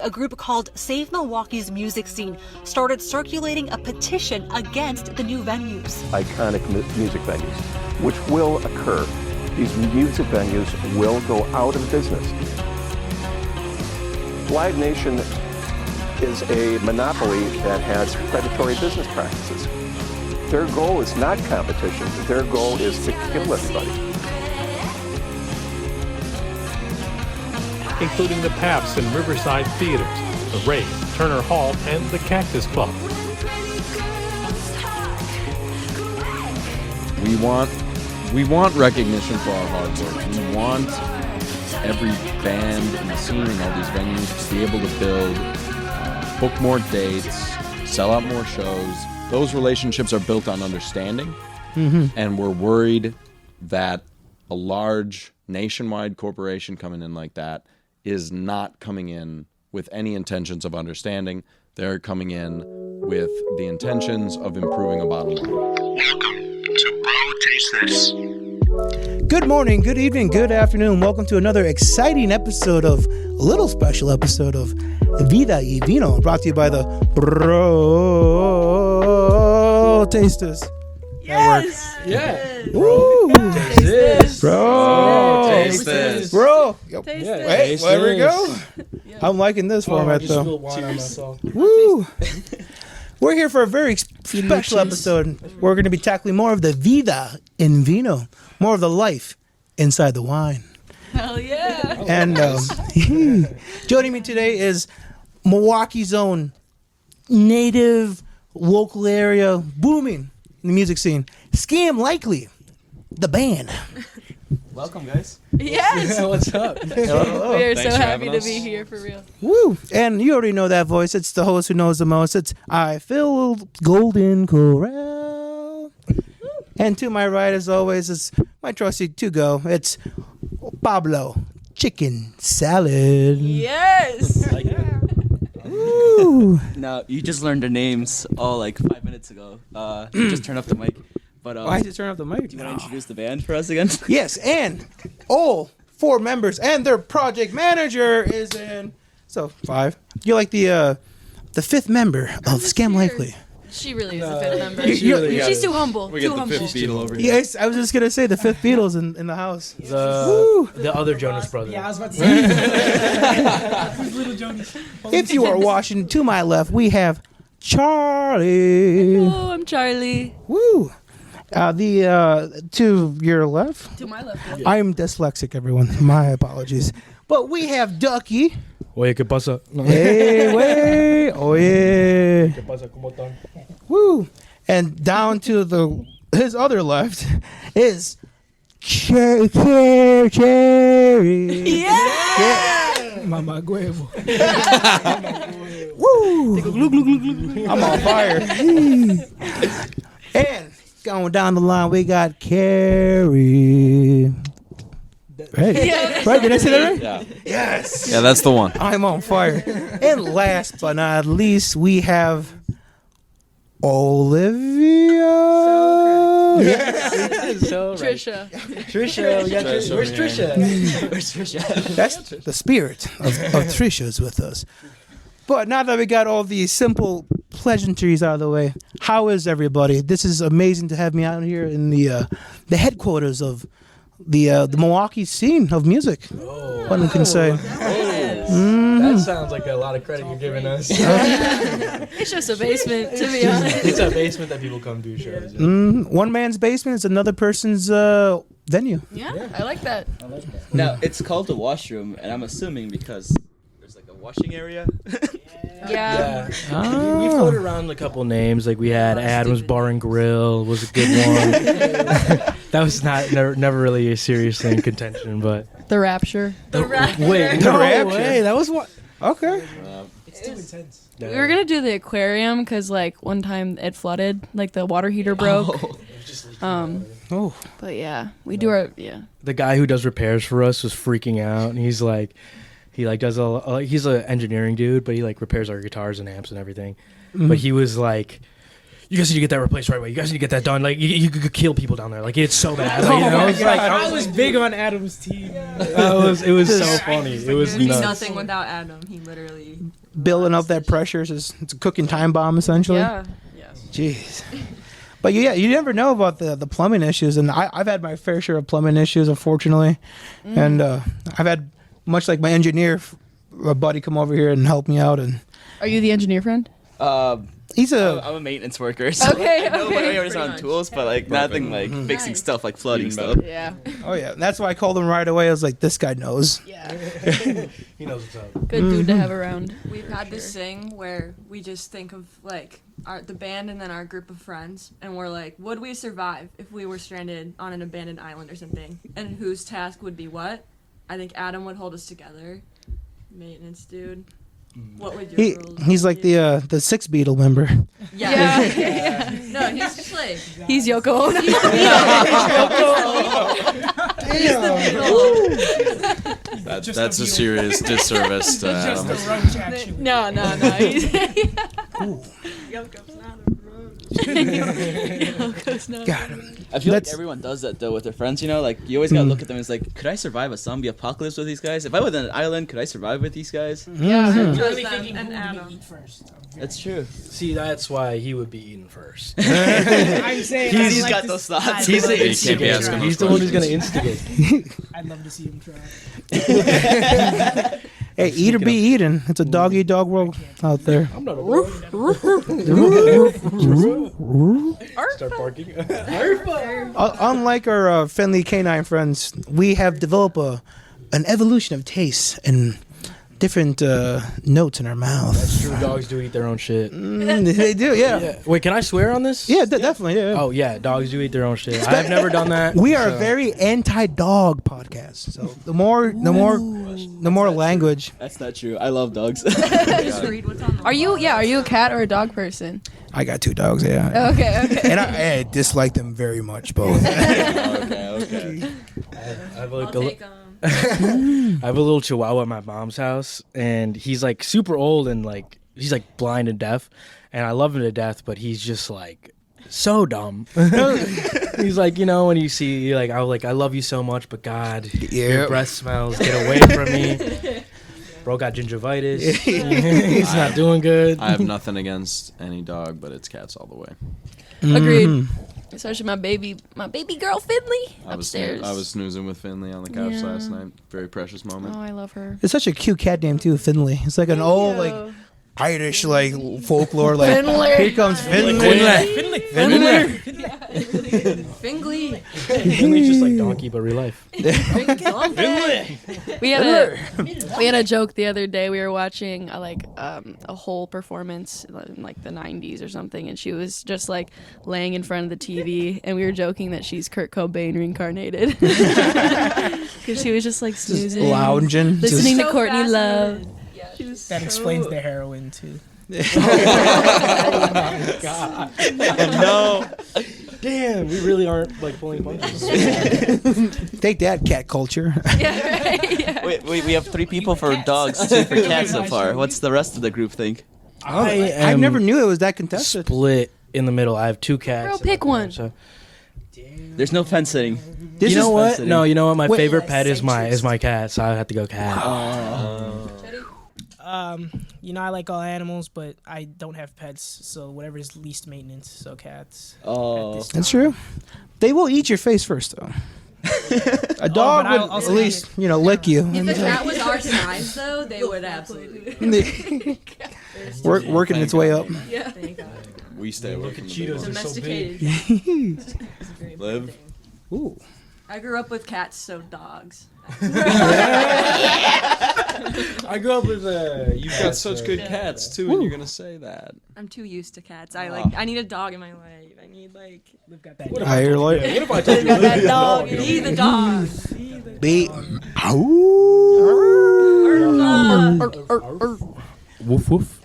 A group called Save Milwaukee's Music Scene started circulating a petition against the new venues. Iconic music venues, which will occur. These music venues will go out of business. Live Nation is a monopoly that has predatory business practices. Their goal is not competition. Their goal is to kill everybody. Including the Paps and Riverside Theaters, the Rave, Turner Hall, and the Cactus Club. We want recognition for our hard work. We want every band in the scene and all these venues to be able to build, book more dates, sell out more shows. Those relationships are built on understanding, and we're worried that a large nationwide corporation coming in like that is not coming in with any intentions of understanding. They're coming in with the intentions of improving a bottom line. Welcome to Bro Taste This. Good morning, good evening, good afternoon. Welcome to another exciting episode of, a little special episode of VYV Vino, brought to you by the Bro Taste This. Yes! Yeah. Woo! Taste this. Bro! Taste this. Bro! Yo, Taste wait, this. there we go. I'm liking this format though. Woo! We're here for a very special episode. We're going to be tackling more of the vida in vino, more of the life inside the wine. Hell yeah! And joining me today is Milwaukee's own native, local area, booming in the music scene, ScamLikely, the band. Welcome, guys. Yes! What's up? Hello. We are Thanks so for happy having to us. be here, for real. Woo! And you already know that voice. It's the host who knows the most. It's Phill Golden Corral. And to my right, as always, is my trusty to-go. It's Pablo Chicken Salad. Yes! Woo! Now, you just learned their names all like 5 minutes ago. Just turn off the mic. But Why did you turn off the mic? do you want to introduce the band for us again? Yes, and all 4 members and their project manager is in. So 5. You're like the 5th member of ScamLikely. She really is the 5th member. You- She's too humble. We Too get the humble. fifth Beatle over here. Yes, I was just gonna say the 5th Beatles in the house. Woo! The other Jonas brother. Yeah, I was about to say. Little Jonas. If you are watching to my left, we have Charlie. Oh, I'm Charlie. Woo! The to your left, To my left. I'm dyslexic, everyone. My apologies. But we have Ducky. Oye, ¿qué pasa? Hey, way, oh yeah. ¿Qué pasa? ¿Cómo están? Woo! And down to his other left is Cherry. Yeah! Mama huevo. Woo! I'm on fire. And going down the line, we got Cary. Right? Yeah. Right? Did I say that right? Yeah. Yes. Yeah, that's the one. I'm on fire. And last but not least, we have Olivia. So right. Trisha. Trisha, we got Trisha. Where's Trisha? Where's Trisha? That's the spirit of Trisha's with us. But now that we got all these simple pleasantries out of the way, how is everybody? This is amazing to have me out here in the headquarters of the Milwaukee scene of music. One can say. That sounds like a lot of credit you're giving us. It's just a basement, to be honest. It's a basement that people come do shows. One man's basement is another person's venue. Yeah, I like that. Now, it's called the washroom, and I'm assuming because there's like a washing area. Yeah. Ah. We floated around a couple names. Like we had Adam's Bar and Grill was a good one. That was never really a serious thing in contention, but The Rapture. wait, The no Rapture. way. That was what. Okay. It's too intense. We were gonna do the aquarium because like one time it flooded, like the water heater broke. Oh. But yeah, we do our The guy who does repairs for us was freaking out, and he's like, he like does he's an engineering dude, but he like repairs our guitars and amps and everything. But he was like, you guys need to get that replaced right away. You guys need to get that done. Like, you could kill people down there. Like, it's so bad. Like, you know, it's like, I was big on Adam's team. it was so funny. It was We'd be nuts. nothing without Adam. He literally Building up that pressure. It's a cooking time bomb, essentially. Yeah. Yes. Jeez. But yeah, you never know about the plumbing issues, and I've had my fair share of plumbing issues, unfortunately, and I've had, much like my engineer, a buddy come over here and help me out. And Are you the engineer friend? he's a I'm a maintenance worker. So Okay, I know okay. what goes on tools, but like nothing like fixing stuff like flooding stuff. Yeah. oh yeah, that's why I called him right away. I was like, this guy knows. Yeah. He knows what's up. Good dude to have around. We've had this thing where we just think of like the band and then our group of friends, and we're like, would we survive if we were stranded on an abandoned island or something? And whose task would be what? I think Adam would hold us together. Maintenance dude. What would your roles He's like be? the Six Beatle member. Yeah. No, he's just like He's Yoko Ono. That's a serious disservice to Adam. No. He's Got him. I feel like That's- everyone does that though with their friends, you know? Like you always gotta look at them and it's like, could I survive a zombie apocalypse with these guys? If I was on an island, could I survive with these guys? Yeah. just them and Adam. That's true. See, that's why he would be eaten first. I'm saying He's got those thoughts. He's the You can't be asking instigator. those He's the one who's questions. gonna instigate. I'd love to see him try. Hey, eat or be eaten. It's a dog eat dog world out there. I'm not a Start barking. Unlike our friendly canine friends, we have developed an evolution of tastes and different notes in our mouth. True dogs do eat their own shit. They do, yeah. Wait, can I swear on this? Yeah, definitely. Yeah. Oh yeah, dogs do eat their own shit. I've never done that. We are so- a very anti-dog podcast. So the more language. That's not true. I love dogs. Just read what's on the Are you? wall. Yeah. Are you a cat or a dog person? I got 2 dogs. Yeah. Okay. And I dislike them very much, both. okay. I have I'll like take 'em. I have a little chihuahua at my mom's house, and he's like super old and like he's like blind and deaf, and I love him to death, but he's just like so dumb. He's like, you know, when you see like I love you so much, but God, your breath smells. Get away from me. Bro got gingivitis. He's not doing good. I have nothing against any dog, but it's cats all the way. Agreed. Especially my baby girl Finley upstairs. I was snoozing with Finley on the couch Yeah. last night. Very precious moment. Oh, I love her. It's such a cute cat name too, Finley. It's like an old like Irish like folklore like Finley. here comes Finley. Fingley. Finley's just like Donkey, but real life. We had a joke the other day. We were watching a whole performance in like the 90s or something, and she was just like laying in front of the TV, and we were joking that she's Kurt Cobain reincarnated because she was just like snoozing, Lounging. listening So to Courtney Love. fascinated. That explains the heroin too. No. Damn, we really aren't like pulling punches. Take that, cat culture. Yeah, right. Yeah. Wait, we have 3 people for dogs, 2 for cats so far. What's the rest of the group think? I never knew it was that contested. Split in the middle. I have 2 cats. Girl, and pick my one. So. There's no fence sitting. This You know is what? fascinating. No, you know what? My Wait. favorite pet is my cat, so I have to go cat. You know, I like all animals, but I don't have pets, so whatever is least maintenance, so cats. Oh. That's true. They will eat your face first, though. A dog but I'll would also at least, lick you. If the cat was our size, though, they would absolutely. Working its way up. Yeah. Thank God. We stay away from the big Cheetos. ones. Domesticated. Liv? Ooh. I grew up with cats, so dogs. I grew up with You've got such good cats, too, and you're going to say that. I'm too used to cats. I need a dog in my life. I need We've got that. I hear like What if I told you That dog. be the dog. be. woof woof?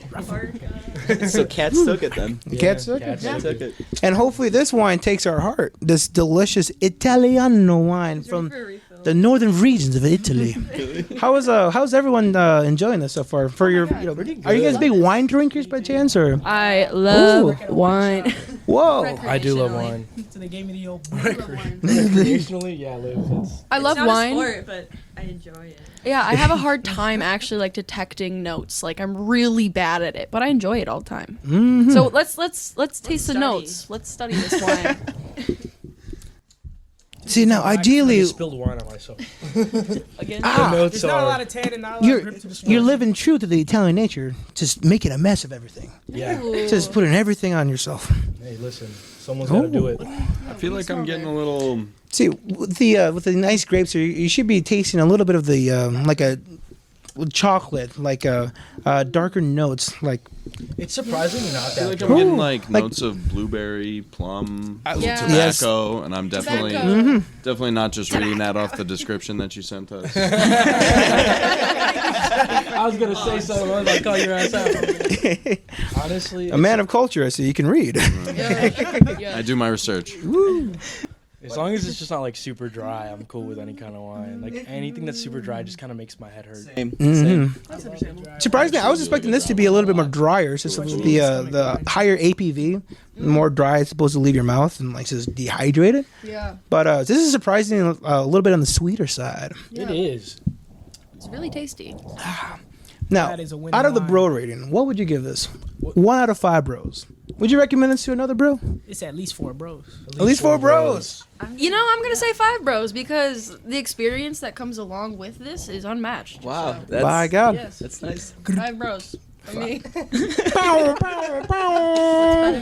So cats took it then. Cats took it. Cats Took it. And hopefully this wine takes our heart. This delicious Italiano wine from the northern regions of Italy. How's everyone enjoying this so far? For your, are you guys big wine drinkers by chance, or? I love wine. Whoa. I do love wine. So they gave me the old. Recreationally, yeah, Liv. I love it's not wine. A sport, but I enjoy it. Yeah, I have a hard time actually like detecting notes. Like I'm really bad at it, but I enjoy it all the time. Mm-hmm. So let's taste the study. notes. Let's study this wine. See, now, I ideally, just spilled wine on myself. Again, The notes There's not a are- lot of tannin, not a lot of grip to the you're smoke. living true to the Italian nature, just making a mess of everything. Yeah. Just putting everything on yourself. Hey, listen, someone's got to do it. I feel like I'm getting a little. See, with the nice grapes, here, you should be tasting a little bit of the like a chocolate, like darker notes, like. It's surprisingly not I feel that like dry. I'm getting like notes of blueberry, plum, Yeah. tobacco, and I'm definitely Tobacco. definitely not just reading that off the description that you sent us. I was going to say something. I was like, call your ass out. Honestly. A man of culture, I see you can read. I do my research. As long as it's just not like super dry, I'm cool with any kind of wine. Like anything that's super dry just kind of makes my head hurt. Same. Surprisingly, I was expecting this to be a little bit more drier, since the higher APV, the more dry it's supposed to leave your mouth and like just dehydrated. Yeah. But this is surprisingly a little bit on the sweeter side. It is. It's really tasty. Now, That is a winning out of the wine. bro rating, what would you give this? 1 out of 5 bros. Would you recommend this to another bro? It's at least 4 bros. At least 4 bros. You know, I'm gonna say 5 bros because the experience that comes along with this is unmatched. Wow, So, that's By God. yes, that's nice. 5 bros for me. Better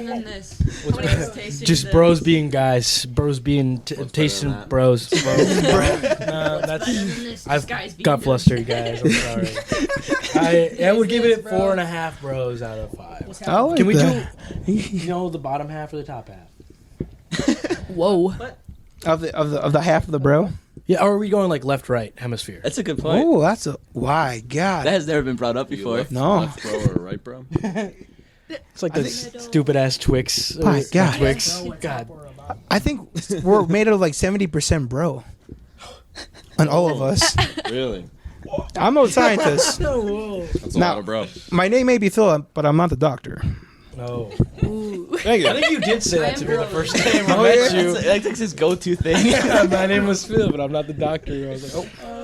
than this. How many is tasting Just this? bros being guys. Bros being tasting than that? bros. No, that's. This I've guy's being got flustered, guys. I'm sorry. I would give it Bro. 4.5 bros out of 5. I like Can we that. do, you know, the bottom half or the top half? Whoa. Of the half of the bro? Yeah, or are we going like left, right hemisphere? That's a good point. Oh, that's a my God. That has never been brought up You before. left, No. left bro or right bro? It's like the stupid ass Twix. My God. Twix. God. I think we're made out of like 70% bro. On all of us. Really? I'm no scientist. That's a Now- lot of bro. My name may be Phill, but I'm not the doctor. No. Thank I think you did say that to me the first time I Oh, met yeah? you. That's his go-to thing. My name was Phill, but I'm not the doctor. I was like, oh.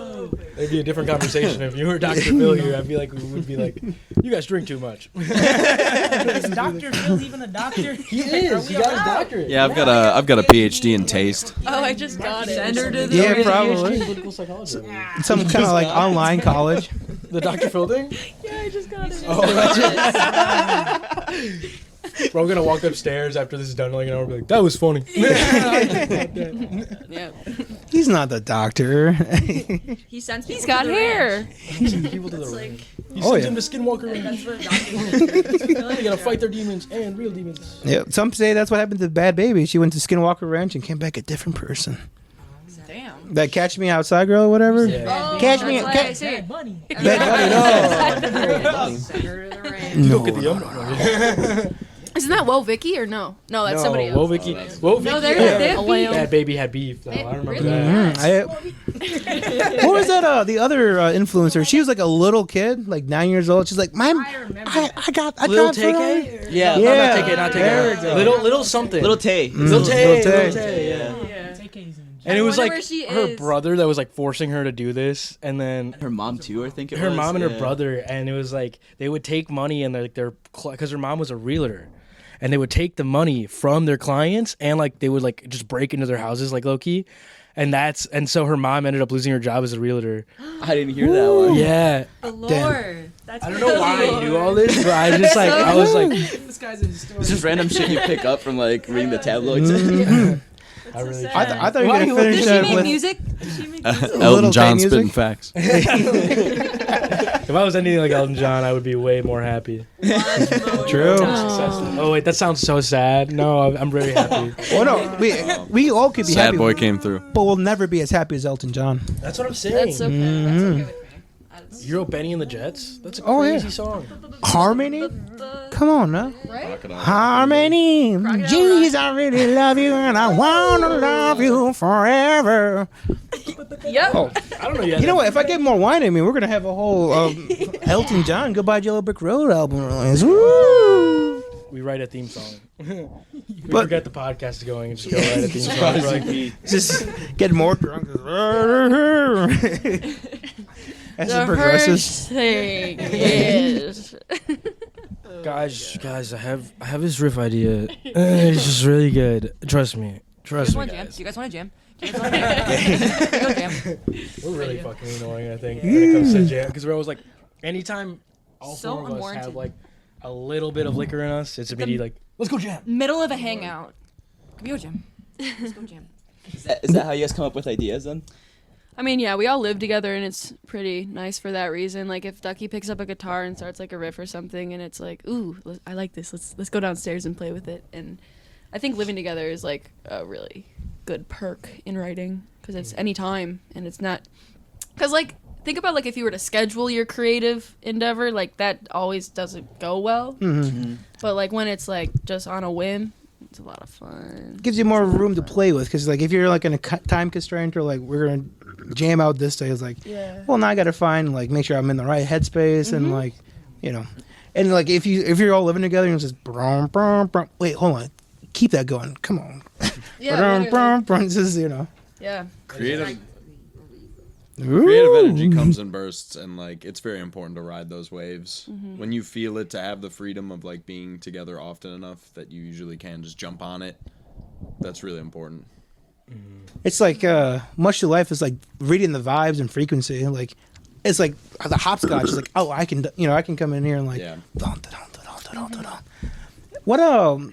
It'd be a different conversation if you were Dr. Phill here. I feel like we would be like, you guys drink too much. Is Dr. Phill even a doctor? He is. He got his doctorate. Yeah, I've got a PhD in taste. Oh, I just got it. Send her to the Yeah, radio. probably. Political psychology. Some kind of like online college. The Dr. Phil thing? Yeah, I just got it. Oh, that's it. Bro, we're gonna walk upstairs after this is done, like an hour, and be like, that was funny. Yeah. He's not the doctor. He sends people He's to got the hair. ranch. People to the That's ring. like He Oh, sends yeah. him to Skinwalker Ranch. that's what doctors do. They gotta fight their demons and real demons. Yeah, some say that's what happened to Bad Baby. She went to Skinwalker Ranch and came back a different person. Damn. That Catch Me Outside girl or whatever? Yeah. Oh, Catch me- that's why ca- I say it. Bunny. Bad Send her to the ranch. No, Look at the Isn't that Woe Vicky or no? No, that's somebody Whoa, else. Vicky. Oh, that's- Whoa, Vicky. No, they have beef. Bad Baby had beef, though. I remember Really? that. What was that? The other influencer. She was like a little kid, like 9 years old. She's like, "My, I got Little Fry." Tay-K? Yeah. Yeah. No, not Tay-K, not There Tay-K. we go. Little something. Little Tay. Little Tay. Little Tay. Little Tay, yeah. TK's in And it I was wonder like where she her is. brother that was like forcing her to do this, and then Her mom too, I think it her was. mom and her Yeah. brother, and it was like they would take money and like because her mom was a realtor, and they would take the money from their clients and like they would like just break into their houses like low key, and so her mom ended up losing her job as a realtor. I didn't hear that one. Yeah, The Lord. That's I don't know why I knew all this, but I just like I was like This guy's a historian. It's just random shit you pick up from like reading the tabloids. I really. I thought you were Why gonna you- finish Did she that make with. music? Did she make music? Little Elton John Tay spitting music? facts. If I was anything like Elton John, I would be way more happy. True. Oh wait, that sounds so sad. No, I'm very happy. Oh no, we all could be Sad happy, boy came through. but we'll never be as happy as Elton John. That's what I'm saying. That's okay. That's okay with me. You wrote Benny and the Jets? That's a Oh, yeah. crazy song. Harmony? Come on now. Right? Harmony. Jeez, I really love you and I want to love you forever. Yep. Oh, I don't know. you know what? If I get more wine in me, we're going to have a whole Elton John Goodbye Yellow Brick Road album release. Woo! we write a theme song. We forget the podcast is going and just go write a theme song. Just get more drunk. As it progresses. First thing is. Guys, I have this riff idea. It's just really good. Trust me. Trust me, guys. Do you guys want to jam? Do you guys want to jam? We're really fucking annoying, I think, when it comes to jam, because we're always like, anytime all four of us have like a little bit of liquor in us, it's immediately like, let's go jam. Middle of a hangout. Can we go jam? Let's go jam. Is that how you guys come up with ideas then? I mean, yeah, we all live together, and it's pretty nice for that reason. Like, if Ducky picks up a guitar and starts like a riff or something, and it's like, ooh, I like this. Let's go downstairs and play with it. And I think living together is like a really good perk in writing, because it's any time, and it's not, because like, think about like if you were to schedule your creative endeavor, like that always doesn't go well. But like when it's like just on a whim, it's a lot of fun. Gives you more room to play with, because like if you're like in a time constraint or like we're gonna jam out this day, it's like, well, now I gotta find like make sure I'm in the right headspace and like, you know, and like if you're all living together and it's just wait, hold on, keep that going, come on. This is, you know. Yeah. Creative energy comes in bursts, and like it's very important to ride those waves. When you feel it, to have the freedom of like being together often enough that you usually can just jump on it. That's really important. It's like much to life is like reading the vibes and frequency. Like it's like the hopscotch is like, oh, I can come in here and like what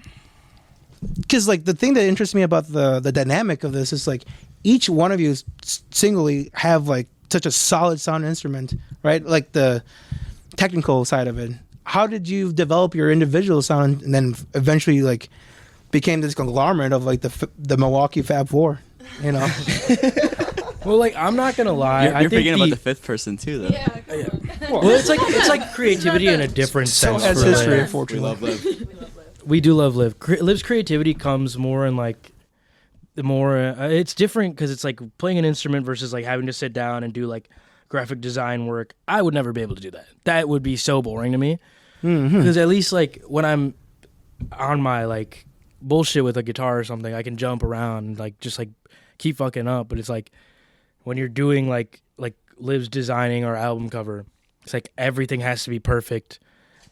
because like the thing that interests me about the dynamic of this is like each one of you singly have like such a solid sound instrument, right? Like the technical side of it. How did you develop your individual sound and then eventually like became this conglomerate of like the Milwaukee Fab Four, you know? Well, like I'm not gonna lie, You're forgetting about the fifth person too, though. Yeah. Well, it's like creativity in a different sense. Has for history, Liv. unfortunately. We love Liv. We do love Liv. Liv's creativity comes more in like the more it's different because it's like playing an instrument versus like having to sit down and do like graphic design work. I would never be able to do that. That would be so boring to me. Because at least like when I'm on my like bullshit with a guitar or something, I can jump around and like just like keep fucking up. But it's like when you're doing like Liv's designing our album cover, it's like everything has to be perfect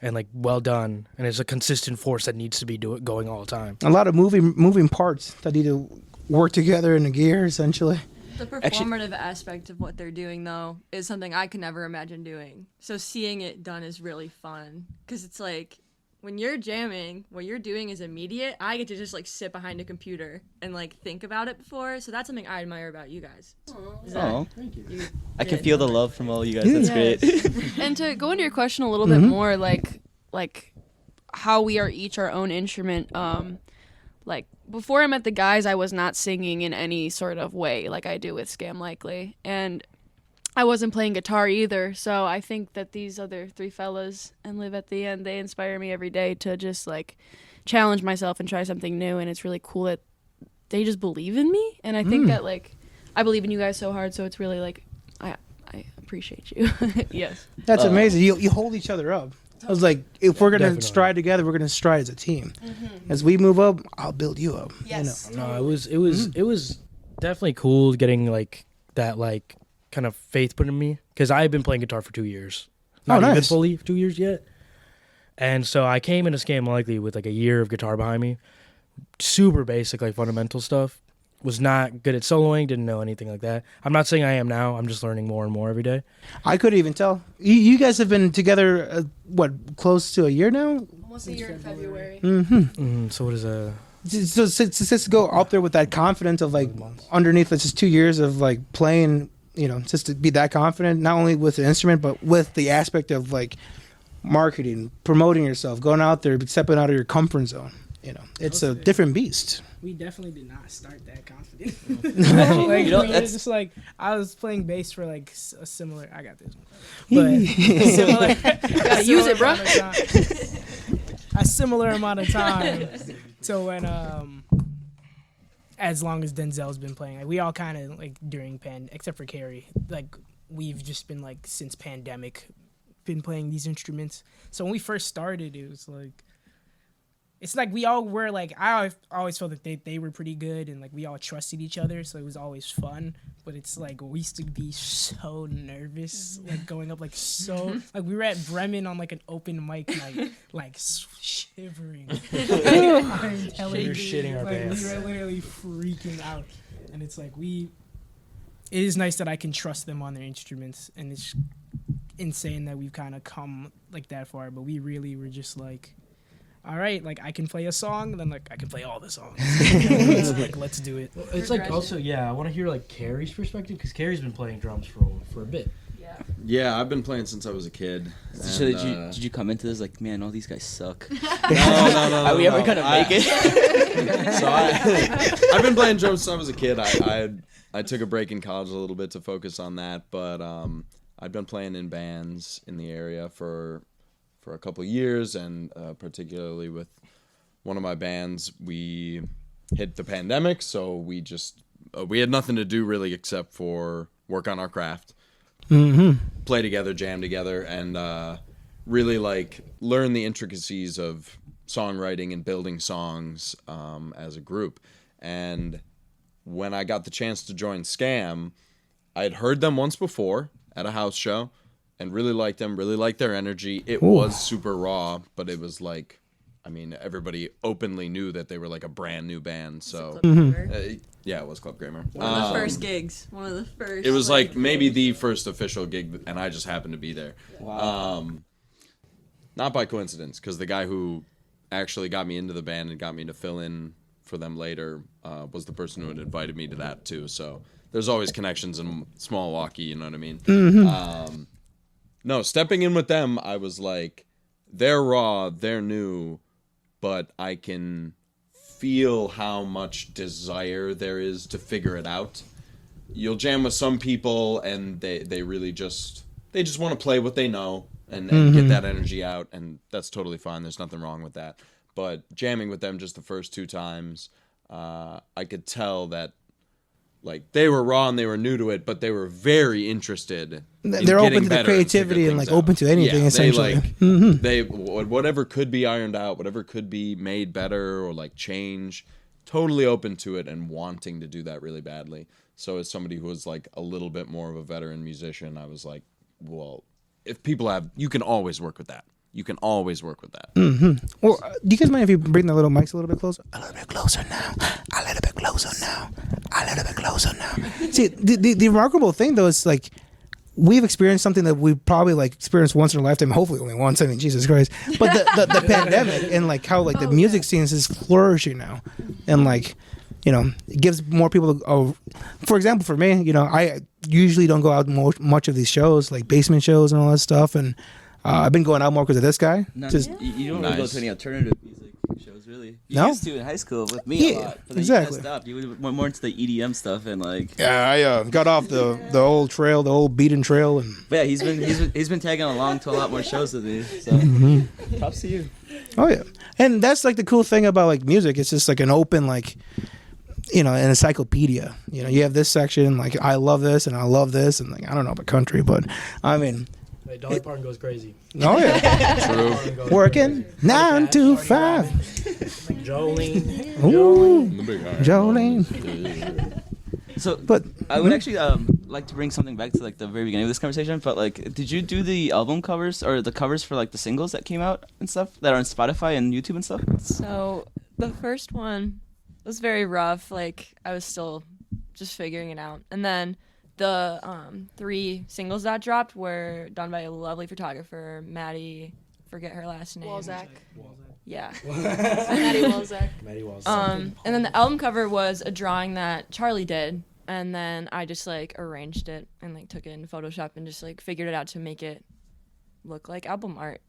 and like well done, and it's a consistent force that needs to be going all the time. A lot of moving parts that need to work together in a gear, essentially. The performative aspect of what they're doing, though, is something I could never imagine doing. So seeing it done is really fun, because it's like when you're jamming, what you're doing is immediate. I get to just like sit behind a computer and like think about it before. So that's something I admire about you guys. Oh, thank you. I can feel the love from all you guys. That's great. And to go into your question a little bit more, like how we are each our own instrument. Like before I met the guys, I was not singing in any sort of way like I do with ScamLikely, and I wasn't playing guitar either. So I think that these other three fellas and Liv at the end, they inspire me every day to just like challenge myself and try something new. And it's really cool that they just believe in me, and I think that like I believe in you guys so hard. So it's really like I appreciate you. Yes, that's amazing. You hold each other up. I was like, if we're gonna stride together, we're gonna stride as a team. As we move up, I'll build you up. Yes. You know? No, it was definitely cool getting like that like kind of faith put in me, because I've been playing guitar for 2 years. Not even fully 2 years yet. And so I came into ScamLikely with like a year of guitar behind me. Super basic, like fundamental stuff. Was not good at soloing, didn't know anything like that. I'm not saying I am now. I'm just learning more and more every day. I couldn't even tell. You guys have been together, close to a year now? Almost a year in February. So what is a... So just to go up there with that confidence of like underneath, it's just 2 years of like playing, you know, just to be that confident, not only with the instrument, but with the aspect of like marketing, promoting yourself, going out there, stepping out of your comfort zone. You know, it's a different beast. We definitely did not start that confident. Like, you know, it's just like I was playing bass for like a similar. I got this one, but similar. Gotta use it, bro. A similar amount of time to when as long as Denzel's been playing. Like, we all kind of like during except for Cary, like we've just been like since pandemic been playing these instruments. So when we first started, it was like it's like we all were like I always felt that they were pretty good and like we all trusted each other, so it was always fun. But it's like we used to be so nervous, like going up like so like we were at Bremen on like an open mic night, like shivering. I'm telling you, shitting our pants. We were literally freaking out, and it's like it is nice that I can trust them on their instruments, and it's insane that we've kind of come like that far. But we really were just like, all right, like I can play a song, and then like I can play all the songs. Like let's do it. Well, it's like also I want to hear like Cary's perspective because Cary's been playing drums for a bit. Yeah, I've been playing since I was a kid. So did you come into this like, man, all these guys suck? No. Are we ever gonna make it? So I've been playing drums since I was a kid. I took a break in college a little bit to focus on that, but I've been playing in bands in the area for a couple of years, and particularly with one of my bands, we hit the pandemic, so we had nothing to do really except for work on our craft, play together, jam together, and really like learn the intricacies of songwriting and building songs as a group. And when I got the chance to join Scam, I had heard them once before at a house show and really liked them, really liked their energy. It was super raw, but it was like, I mean, everybody openly knew that they were like a brand new band. So yeah, it was Club Kramer. One of the first gigs. One of the first. It was like maybe the first official gig, and I just happened to be there. Wow. Not by coincidence, because the guy who actually got me into the band and got me to fill in for them later was the person who had invited me to that too. So there's always connections in small Milwaukee, you know what I mean? No, stepping in with them, I was like, they're raw, they're new, but I can feel how much desire there is to figure it out. You'll jam with some people and they really just want to play what they know and get that energy out, and that's totally fine. There's nothing wrong with that. But jamming with them just the first 2 times, I could tell that like they were raw and they were new to it, but they were very interested. They're open to the creativity and like open to anything essentially. They whatever could be ironed out, whatever could be made better or like change, totally open to it and wanting to do that really badly. So as somebody who was like a little bit more of a veteran musician, I was like, well, if people have, you can always work with that. You can always work with that. Well, do you guys mind if you bring the little mics a little bit closer? A little bit closer now. A little bit closer now. A little bit closer now. See, the remarkable thing though is like we've experienced something that we probably like experienced once in a lifetime. Hopefully only once. I mean, Jesus Christ. But the pandemic and like how like the music scene is flourishing now, and like you know it gives more people. For example, for me, you know, I usually don't go out much of these shows like basement shows and all that stuff, and I've been going out more because of this guy. You don't really go to any alternative music shows, really. You No? used to in high school with me a lot. But then exactly. you kind of stopped. You went more into the EDM stuff and like. Yeah, I got off the old trail, the old beaten trail, and. But yeah, he's been tagging along to a lot more shows with me. So props to you. Oh yeah, and that's like the cool thing about like music. It's just like an open like, you know, an encyclopedia. You know, you have this section like I love this and I love this, and like I don't know about country, but I mean. Hey, Dolly Parton goes crazy. Oh yeah, True. Working 9 to 5. Jolene. Ooh, Jolene. Jolene. So, But I would actually like to bring something back to like the very beginning of this conversation. But like, did you do the album covers or the covers for like the singles that came out and stuff that are on Spotify and YouTube and stuff? So the first one was very rough. Like I was still just figuring it out, and then the 3 singles that dropped were done by a lovely photographer, Maddie. Forget her last name. Walzak. Yeah. Maddie Walzak. And then the album cover was a drawing that Charlie did, and then I just like arranged it and like took it in Photoshop and just like figured it out to make it look like album art.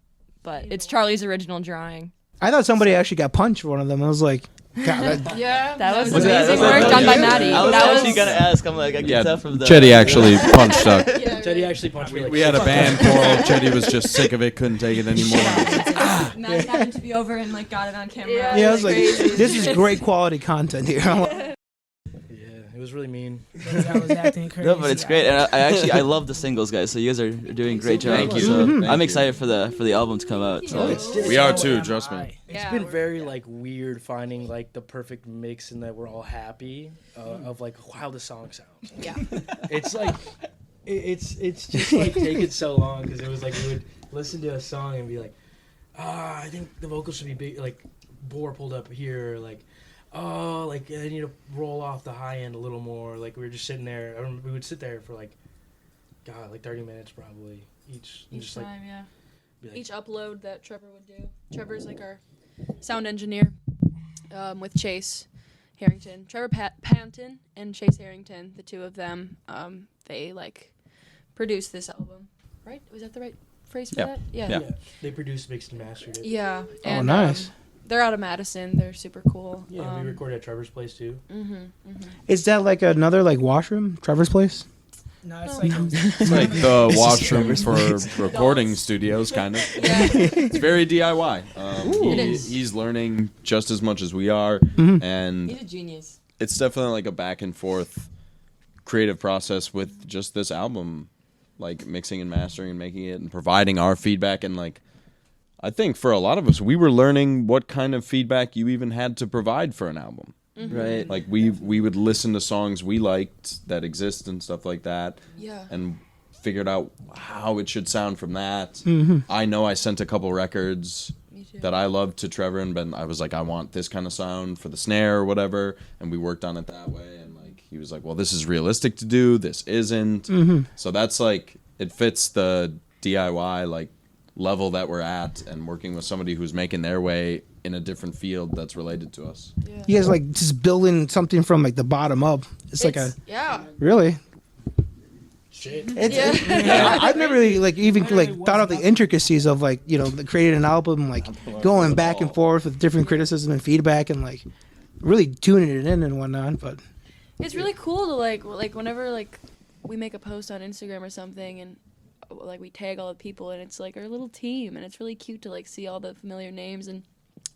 But it's Charlie's original drawing. I thought somebody actually got punched for one of them. I was like, God, that was amazing work done by Maddie. I was That actually gonna ask. I'm like, I can tell from the. Chetty actually punched up. Chetty actually punched me. Like We had a band quarrel. Chetty was just sick of it, couldn't take it anymore. Matt happened to be over and like got it on camera. yeah, I was like, this is great quality content here. Yeah, it was really mean. I was acting crazy. No, but it's great, and I love the singles, guys. So you guys are doing a great job. Thank you. So Thank I'm you. excited for the album to come out. So. We are too, trust me. It's been very like weird finding like the perfect mix and that we're all happy of like how the song sounds. Yeah. It's like it's just like taking so long because it was like we would listen to a song and be like, I think the vocals should be big, like bore pulled up here, like like I need to roll off the high end a little more. Like we were just sitting there. I remember we would sit there for like 30 minutes probably each just, time, like, yeah. like, Each upload that Trevor would do. Trevor's like our sound engineer with Chase Harrington. Trevor Panton and Chase Harrington, the two of them, they like produced this album. Right? Was that the right phrase for that? Yeah. They produced, mixed, and mastered it. Yeah. Oh, And, nice. they're out of Madison. They're super cool. Yeah, we recorded at Trevor's place too. Is that like another like washroom, Trevor's place? No, it's like It's like the washroom for recording studios, kind of. Yeah. It's very DIY. It is. He's learning just as much as we are, and He's a genius. it's definitely like a back and forth creative process with just this album, like mixing and mastering and making it and providing our feedback. And like, I think for a lot of us, we were learning what kind of feedback you even had to provide for an album. Right. Like we would listen to songs we liked that exist and stuff like that. Yeah. And figured out how it should sound from that. I know I sent a couple records that I loved to Trevor, and I was like, I want this kind of sound for the snare or whatever, and we worked on it that way. And like he was like, well, this is realistic to do, this isn't. So that's like, it fits the DIY like level that we're at, and working with somebody who's making their way in a different field that's related to us. Yeah. You guys like just building something from like the bottom up. It's like a really. Shit. I've never really like even like thought of the intricacies of like creating an album, like going back and forth with different criticism and feedback and like really tuning it in and whatnot. But It's really cool to like whenever like we make a post on Instagram or something and like we tag all the people and it's like our little team and it's really cute to like see all the familiar names. And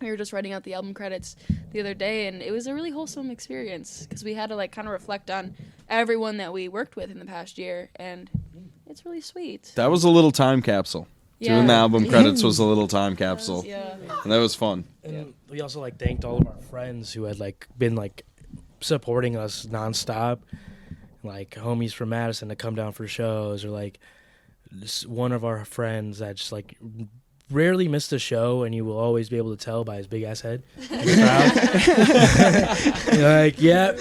we were just writing out the album credits the other day and it was a really wholesome experience because we had to like kind of reflect on everyone that we worked with in the past year and it's really sweet. That was a little time capsule. Yeah. Doing the album credits was a little time capsule. Yeah. And that was fun. And we also like thanked all of our friends who had like been like supporting us nonstop, like homies from Madison to come down for shows, or like one of our friends that just like rarely missed a show, and you will always be able to tell by his big ass head. You're like, yeah,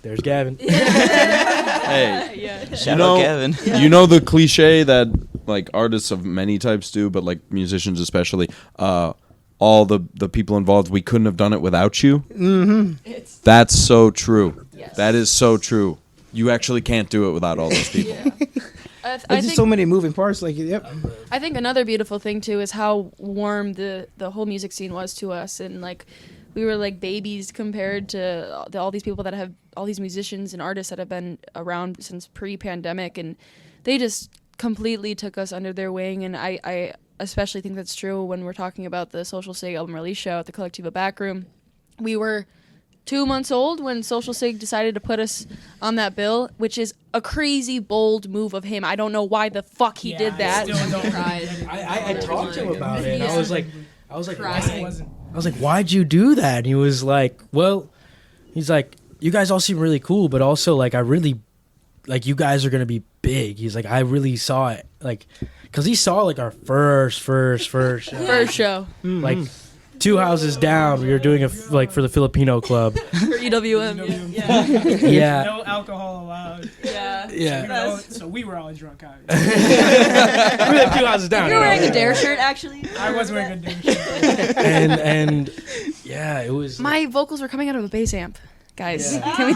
there's Gavin. Hey, Shout out Gavin. You know the cliche that like artists of many types do, but like musicians especially, all the people involved, we couldn't have done it without you. That's so true. Yes. That is so true. You actually can't do it without all those people. I there's just think, so many moving parts. Like, yep. I think another beautiful thing too is how warm the whole music scene was to us, and like we were like babies compared to all these people that have all these musicians and artists that have been around since pre-pandemic, and they just completely took us under their wing. And I especially think that's true when we're talking about the Social Sig album release show at the Collectiva Backroom. We were 2 months old when Social Sig decided to put us on that bill, which is a crazy bold move of him. I don't know why the fuck he did that. I talked to him about it. And I was like, Crying. why'd you do that? And he was like, well, he's like, you guys all seem really cool, but also like I really, like you guys are gonna be big. He's like, I really saw it, like, cause he saw like our first show. First show. Like 2 houses down, we were doing a like for the Filipino club. For EWM. Yeah. No alcohol allowed. Yeah. So we were all drunk out. We were 2 houses down. You're wearing a Dare shirt, actually. I was wearing a Dare shirt. and yeah, it was. My vocals were coming out of a bass amp, guys. Yeah. Can we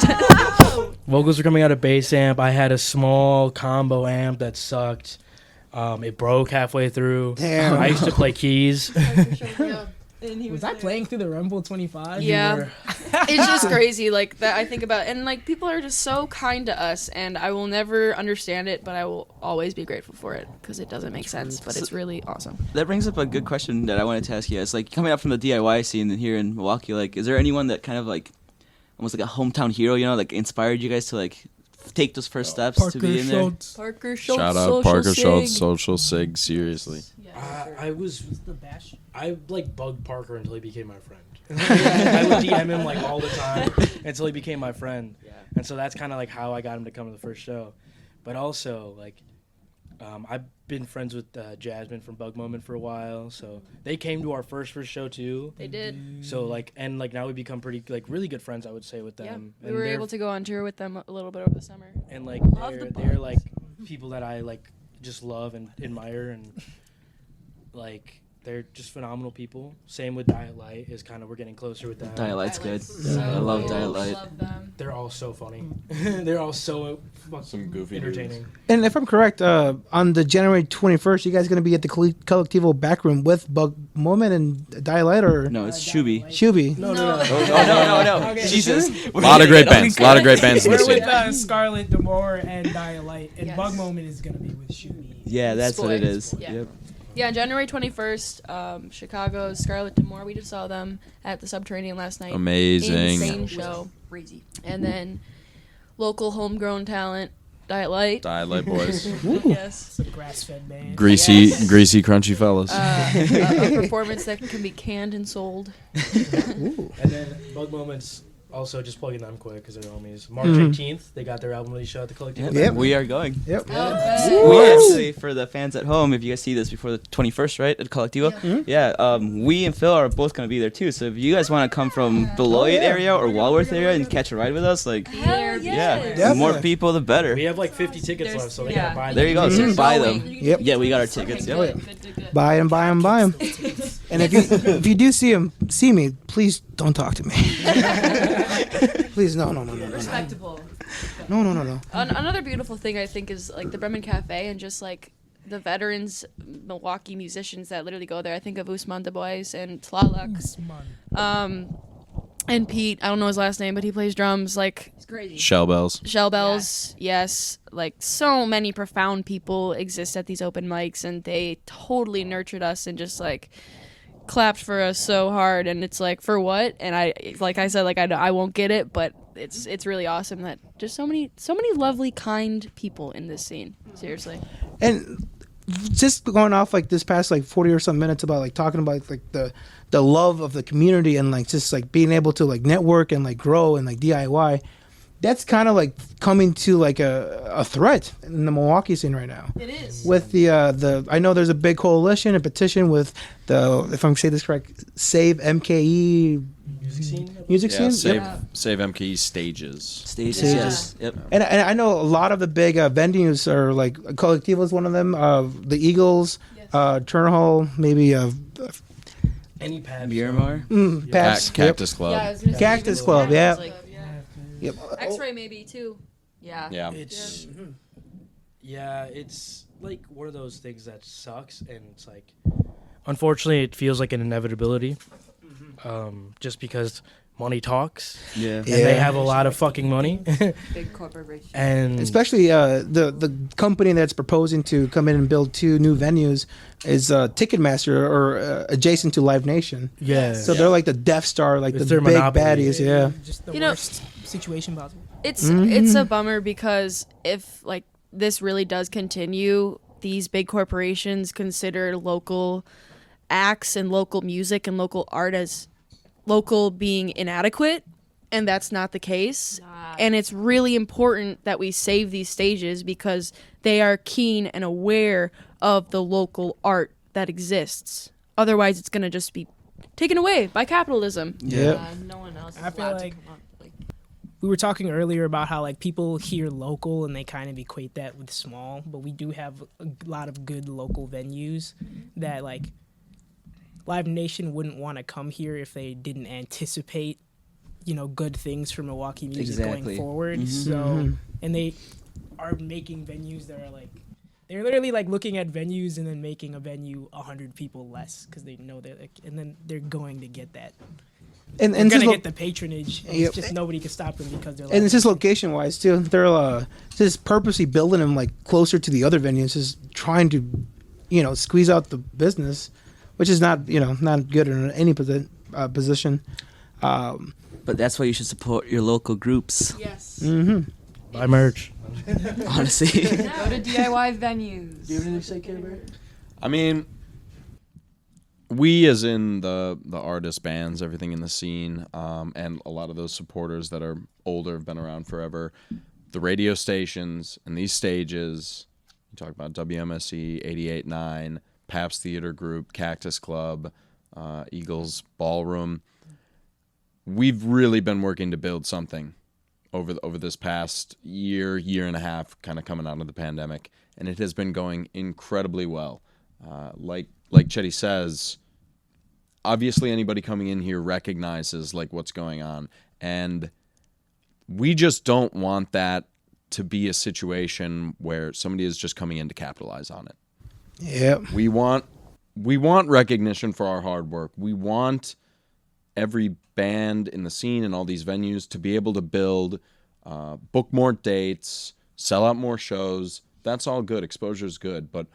Vocals were coming out of bass amp. I had a small combo amp that sucked. It broke halfway through. Damn. I used to play keys. Was I playing through the Rumble 25? Yeah. It's just crazy, like, that I think about. And, like, people are just so kind to us, and I will never understand it, but I will always be grateful for it, because it doesn't make sense, but it's really awesome. That brings up a good question that I wanted to ask you guys. Like, coming up from the DIY scene here in Milwaukee, like, is there anyone that kind of, like, almost like a hometown hero, you know, like inspired you guys to like take those first steps to be in there? Parker Schultz. Shout out Social Parker Sig. Schultz, Social Sig. Seriously. I like bugged Parker until he became my friend. I would DM him like all the time until he became my friend. And so that's kind of like how I got him to come to the first show. But also like I've been friends with Jasmine from Bug Moment for a while, so they came to our first show too. They did. So like now we become pretty like really good friends, I would say, with them. We were able to go on tour with them a little bit over the summer. And like they're like people that I like just love and admire, and like they're just phenomenal people. Same with Diet Light is kind of we're getting closer with them. Diet Light's good. I love Diet Light. Love them. They're all so funny. They're all so Some goofy entertaining. And if I'm correct, on the January 21st, you guys going to be at the Collectivo back room with Bug Moment and Diet Light, or No, it's Shuby. Shuby? No. No. Okay. Jesus. A lot of great bands. A lot of great bands in the We're scene. with Scarlett Demore and Diet Light, and Yes. Bug Moment is gonna be with Shuby. Yeah, that's what it is. Yeah. Yep. Yeah, January 21st, Chicago's Scarlett Demore. We just saw them at the Subterranean last night. Amazing. Insane show. Crazy. And then local homegrown talent, Diet Light. Diet Light boys. Yes. It's a grass-fed band. Greasy, crunchy fellas. A performance that can be canned and sold. And then Bug Moments, also just plugging them quick because they're homies. March 18th, they got their album release show at the Collective. Yep. We are going. Yep. We actually, for the fans at home, if you guys see this before the 21st, right, at Collectivo, we and Phill are both going to be there too. So if you guys want to come from Beloit area or Walworth area and catch a ride with us, like, the more people, the better. We have like 50 tickets left, so they gotta buy them. There you go. So buy them. Yep. Yeah, we got our tickets. Yep. Buy them. And if you do see me, please don't talk to me. Please, no. Respectable. No. Another beautiful thing I think is like the Bremen Cafe and just like the veterans Milwaukee musicians that literally go there. I think of Usman Du Bois and Tlaloc. And Pete, I don't know his last name, but he plays drums. Like, It's crazy. Shell bells. Shell Bells, yes. Like, so many profound people exist at these open mics, and they totally nurtured us and just, like, clapped for us so hard. And it's like, for what? And I said, I won't get it, but it's really awesome that just so many lovely, kind people in this scene. Seriously. And just going off like this past like 40 or some minutes about like talking about like the love of the community and like just like being able to like network and like grow and like DIY, that's kind of like coming to like a threat in the Milwaukee scene right now. It is. With the I know there's a big coalition, a petition with the, if I'm saying this correct, Save MKE music scene. Save MKE stages. Stages, Yeah. yes. Yep. And I know a lot of the big venues are like Collectivo is one of them. The Eagles, Turner Hall, maybe Any pad. Miramar. Paps, Cactus Club. Yeah, I was gonna say Cactus Eagles. Club, yeah. Like, Yep. X-Ray maybe too. Yeah. Yeah. It's it's like one of those things that sucks, and it's like, unfortunately, it feels like an inevitability, just because money talks, Yeah. and they have a lot of fucking money, Big corporation. and Especially the company that's proposing to come in and build 2 new venues is Ticketmaster or adjacent to Live Nation. yeah, So they're like the Death Star, like It's the their big monopoly. baddies. Yeah. Just the You know- worst situation possible. It's a bummer because if like this really does continue, these big corporations consider local acts and local music and local art as local being inadequate, and that's not the case. And it's really important that we save these stages because they are keen and aware of the local art that exists. Otherwise, it's going to just be taken away by capitalism. Yeah. No one else is I feel allowed to like- come up. Like, We were talking earlier about how like people hear local and they kind of equate that with small, but we do have a lot of good local venues that like Live Nation wouldn't want to come here if they didn't anticipate, good things for Milwaukee music Exactly. going forward. So, and they are making venues that are like, they're literally like looking at venues and then making a venue 100 people less because they know that, like, and then they're going to get that. And They're and gonna just get the patronage. And Yep. It's just nobody can stop them because they're. and it's just location wise too. They're just purposely building them like closer to the other venues, just trying to, squeeze out the business, which is not not good in any position. But But that's why you should support your local groups. Yes. Buy merch. Honestly. Go to DIY venues. Do you have anything to say, Cary? I mean, we as in the artists, bands, everything in the scene, and a lot of those supporters that are older, have been around forever, the radio stations and these stages, you talk about WMSE, 88.9, Pabst Theater Group, Cactus Club, Eagles Ballroom. We've really been working to build something over this past year and a half, kind of coming out of the pandemic, and it has been going incredibly well. Like Chetty says, obviously anybody coming in here recognizes like what's going on, and we just don't want that to be a situation where somebody is just coming in to capitalize on it. Yeah. We want recognition for our hard work. We want every band in the scene and all these venues to be able to build, book more dates, sell out more shows. That's all good. Exposure is good, but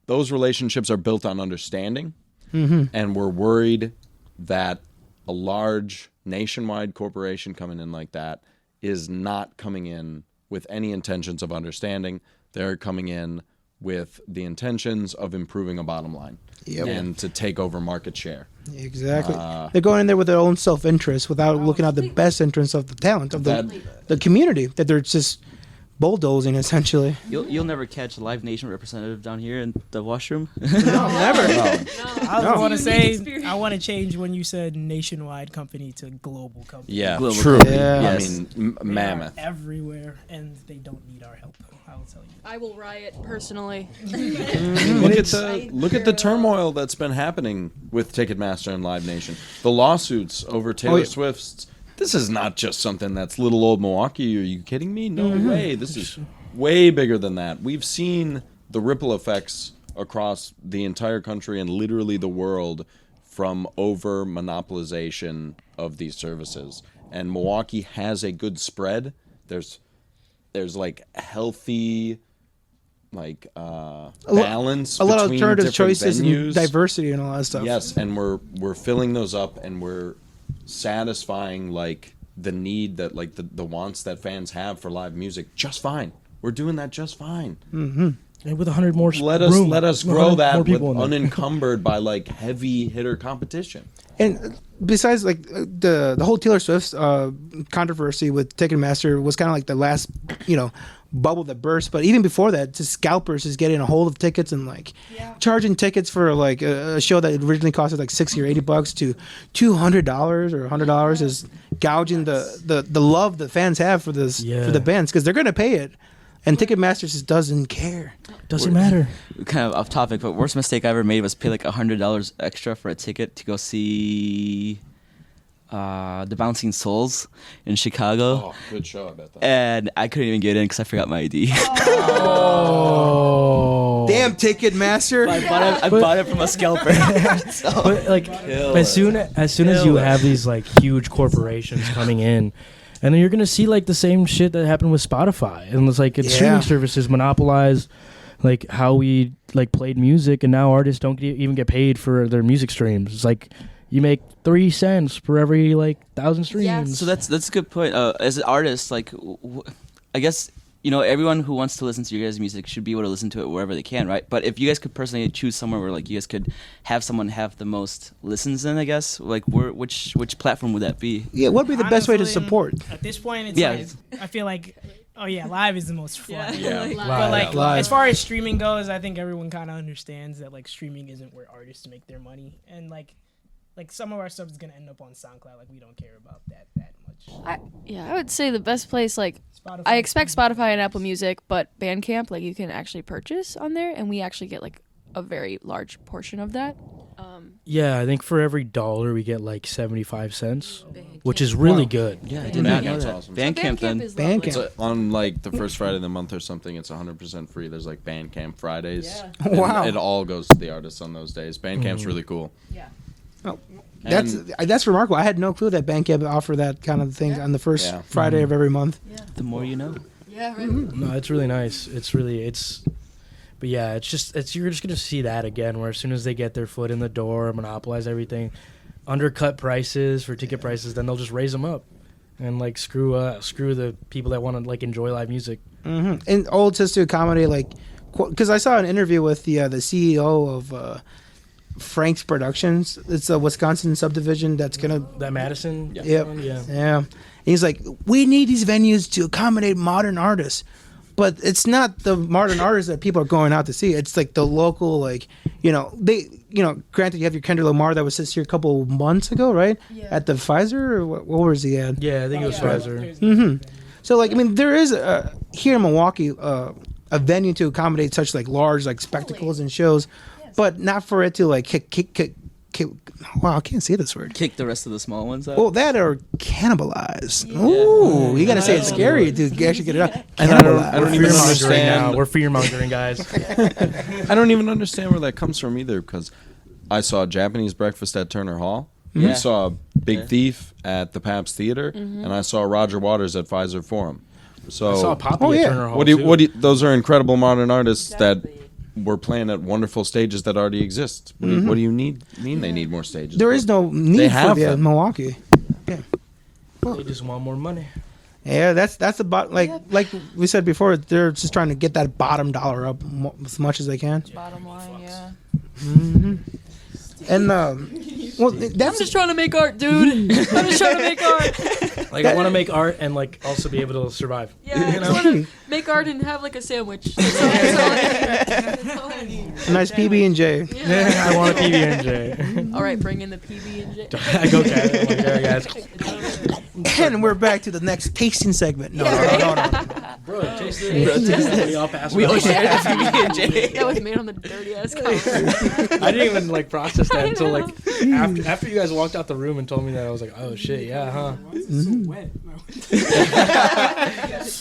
those relationships are built on understanding, and we're worried that a large nationwide corporation coming in like that is not coming in with any intentions of understanding. They're coming in with the intentions of improving a bottom line and to take over market share. Exactly. They're going in there with their own self-interest without looking at the best interest of the talent of the community that they're just bulldozing essentially. You'll never catch a Live Nation representative down here in the washroom. No, never. I want to say I want to change when you said nationwide company to global company. Yeah, Global true. company. Yeah. I Yes. mean, They mammoth. are everywhere, and they don't need our help. I will tell you. I will riot personally. Look at the turmoil that's been happening with Ticketmaster and Live Nation. The lawsuits over Taylor Swift's. This is not just something that's little old Milwaukee. Are you kidding me? No way. This is way bigger than that. We've seen the ripple effects across the entire country and literally the world from over monopolization of these services. And Milwaukee has a good spread. There's like healthy balance, a lot of between alternative different choices venues. and diversity and all that stuff. Yes, and we're filling those up, and we're satisfying like the need that like the wants that fans have for live music just fine. We're doing that just fine. And with 100 more Let us grow that with unencumbered by like heavy hitter competition. And besides, like the whole Taylor Swift controversy with Ticketmaster was kind of like the last, bubble that burst. But even before that, just scalpers just getting a hold of tickets and like charging tickets for like a show that originally costed like $60 or $80 to $200 or $100 is gouging the love that fans have for this for the bands because they're gonna pay it. And Ticketmaster just doesn't care. Doesn't matter. Kind of off topic, but worst mistake I ever made was pay like $100 extra for a ticket to go see the Bouncing Souls in Chicago. Oh, good show, I bet that. And I couldn't even get in because I forgot my ID. Oh. Damn Ticketmaster! I bought it from a scalper. But like, as soon as you have these like huge corporations coming in, and then you're gonna see like the same shit that happened with Spotify, and it's like streaming services monopolize like how we like played music, and now artists don't even get paid for their music streams. It's like you make 3 cents for every like 1,000 streams. Yeah. So that's a good point. As an artist, like I guess everyone who wants to listen to your guys' music should be able to listen to it wherever they can, right? But if you guys could personally choose somewhere where like you guys could have someone have the most listens in, I guess, like which platform would that be? Yeah, what would be the best way to support? At this point, it's like, I feel like, live is the most fun. Yeah. But like as far as streaming goes, I think everyone kind of understands that like streaming isn't where artists make their money, and like some of our stuff is gonna end up on SoundCloud. Like we don't care about that much. I would say the best place, like Spotify. I expect Spotify and Apple Music, but Bandcamp, like you can actually purchase on there, and we actually get like a very large portion of that. Yeah, I think for every dollar we get like 75 cents, which is really good. Yeah, I did not know that. Awesome. Bandcamp then. is lovely. Bandcamp. On like the first Friday of the month or something, it's 100% free. There's like Bandcamp Fridays. Yeah. And Wow. It all goes to the artists on those days. Bandcamp's really cool. Yeah. Oh, that's remarkable. I had no clue that Bandcamp offered that kind of thing on the first Friday of every month. The more you know. Yeah, right. No, it's really nice. But yeah, you're just gonna see that again, where as soon as they get their foot in the door, monopolize everything, undercut prices for ticket prices, then they'll just raise them up and like screw the people that want to like enjoy live music. Mm-hmm. And old Sister Comedy, like, because I saw an interview with the CEO of Frank's Productions. It's a Wisconsin subdivision that's gonna that Madison. Yep. Yeah. And he's like, we need these venues to accommodate modern artists. But it's not the modern artists that people are going out to see. It's like the local, like, granted you have your Kendrick Lamar that was just here a couple months ago, right? Yeah. At the Pfizer, or what was he at? Yeah, I think it was Pfizer. Mm-hmm. So, like, I mean, there is here in Milwaukee a venue to accommodate such like large like spectacles and shows, but not for it to like kick. Wow, I can't say this word. Kick the rest of the small ones out. Oh, that or cannibalize. Yeah. Ooh, you gotta say it's scary to actually get it out. And I don't even understand. We're fear mongering, guys. I don't even understand where that comes from either, because I saw Japanese Breakfast at Turner Hall. Yeah. We saw Big Thief at the Pabst Theater, and I saw Roger Waters at Pfizer Forum. So I saw Poppy at Turner Hall. Those are incredible modern artists that were playing at wonderful stages that already exist. What do you mean they need more stages? There is no need for it in Milwaukee. Yeah. They just want more money. Yeah, that's about like we said before. They're just trying to get that bottom dollar up as much as they can. Bottom line, yeah. Mm-hmm. And I'm just trying to make art, dude. I'm just trying to make art. Like, I want to make art and like also be able to survive. Yeah, I just want to make art and have like a sandwich. That's all I need. A nice PB&J. Yeah. I want a PB&J. All right, bring in the PB&J. I go guys. And we're back to the next tasting segment. No. Bro, taste it. We all shared the PB&J. That was made on the dirty ass cover. I didn't even like process that until like after you guys walked out the room and told me that. I was like, oh shit, yeah, huh? So wet.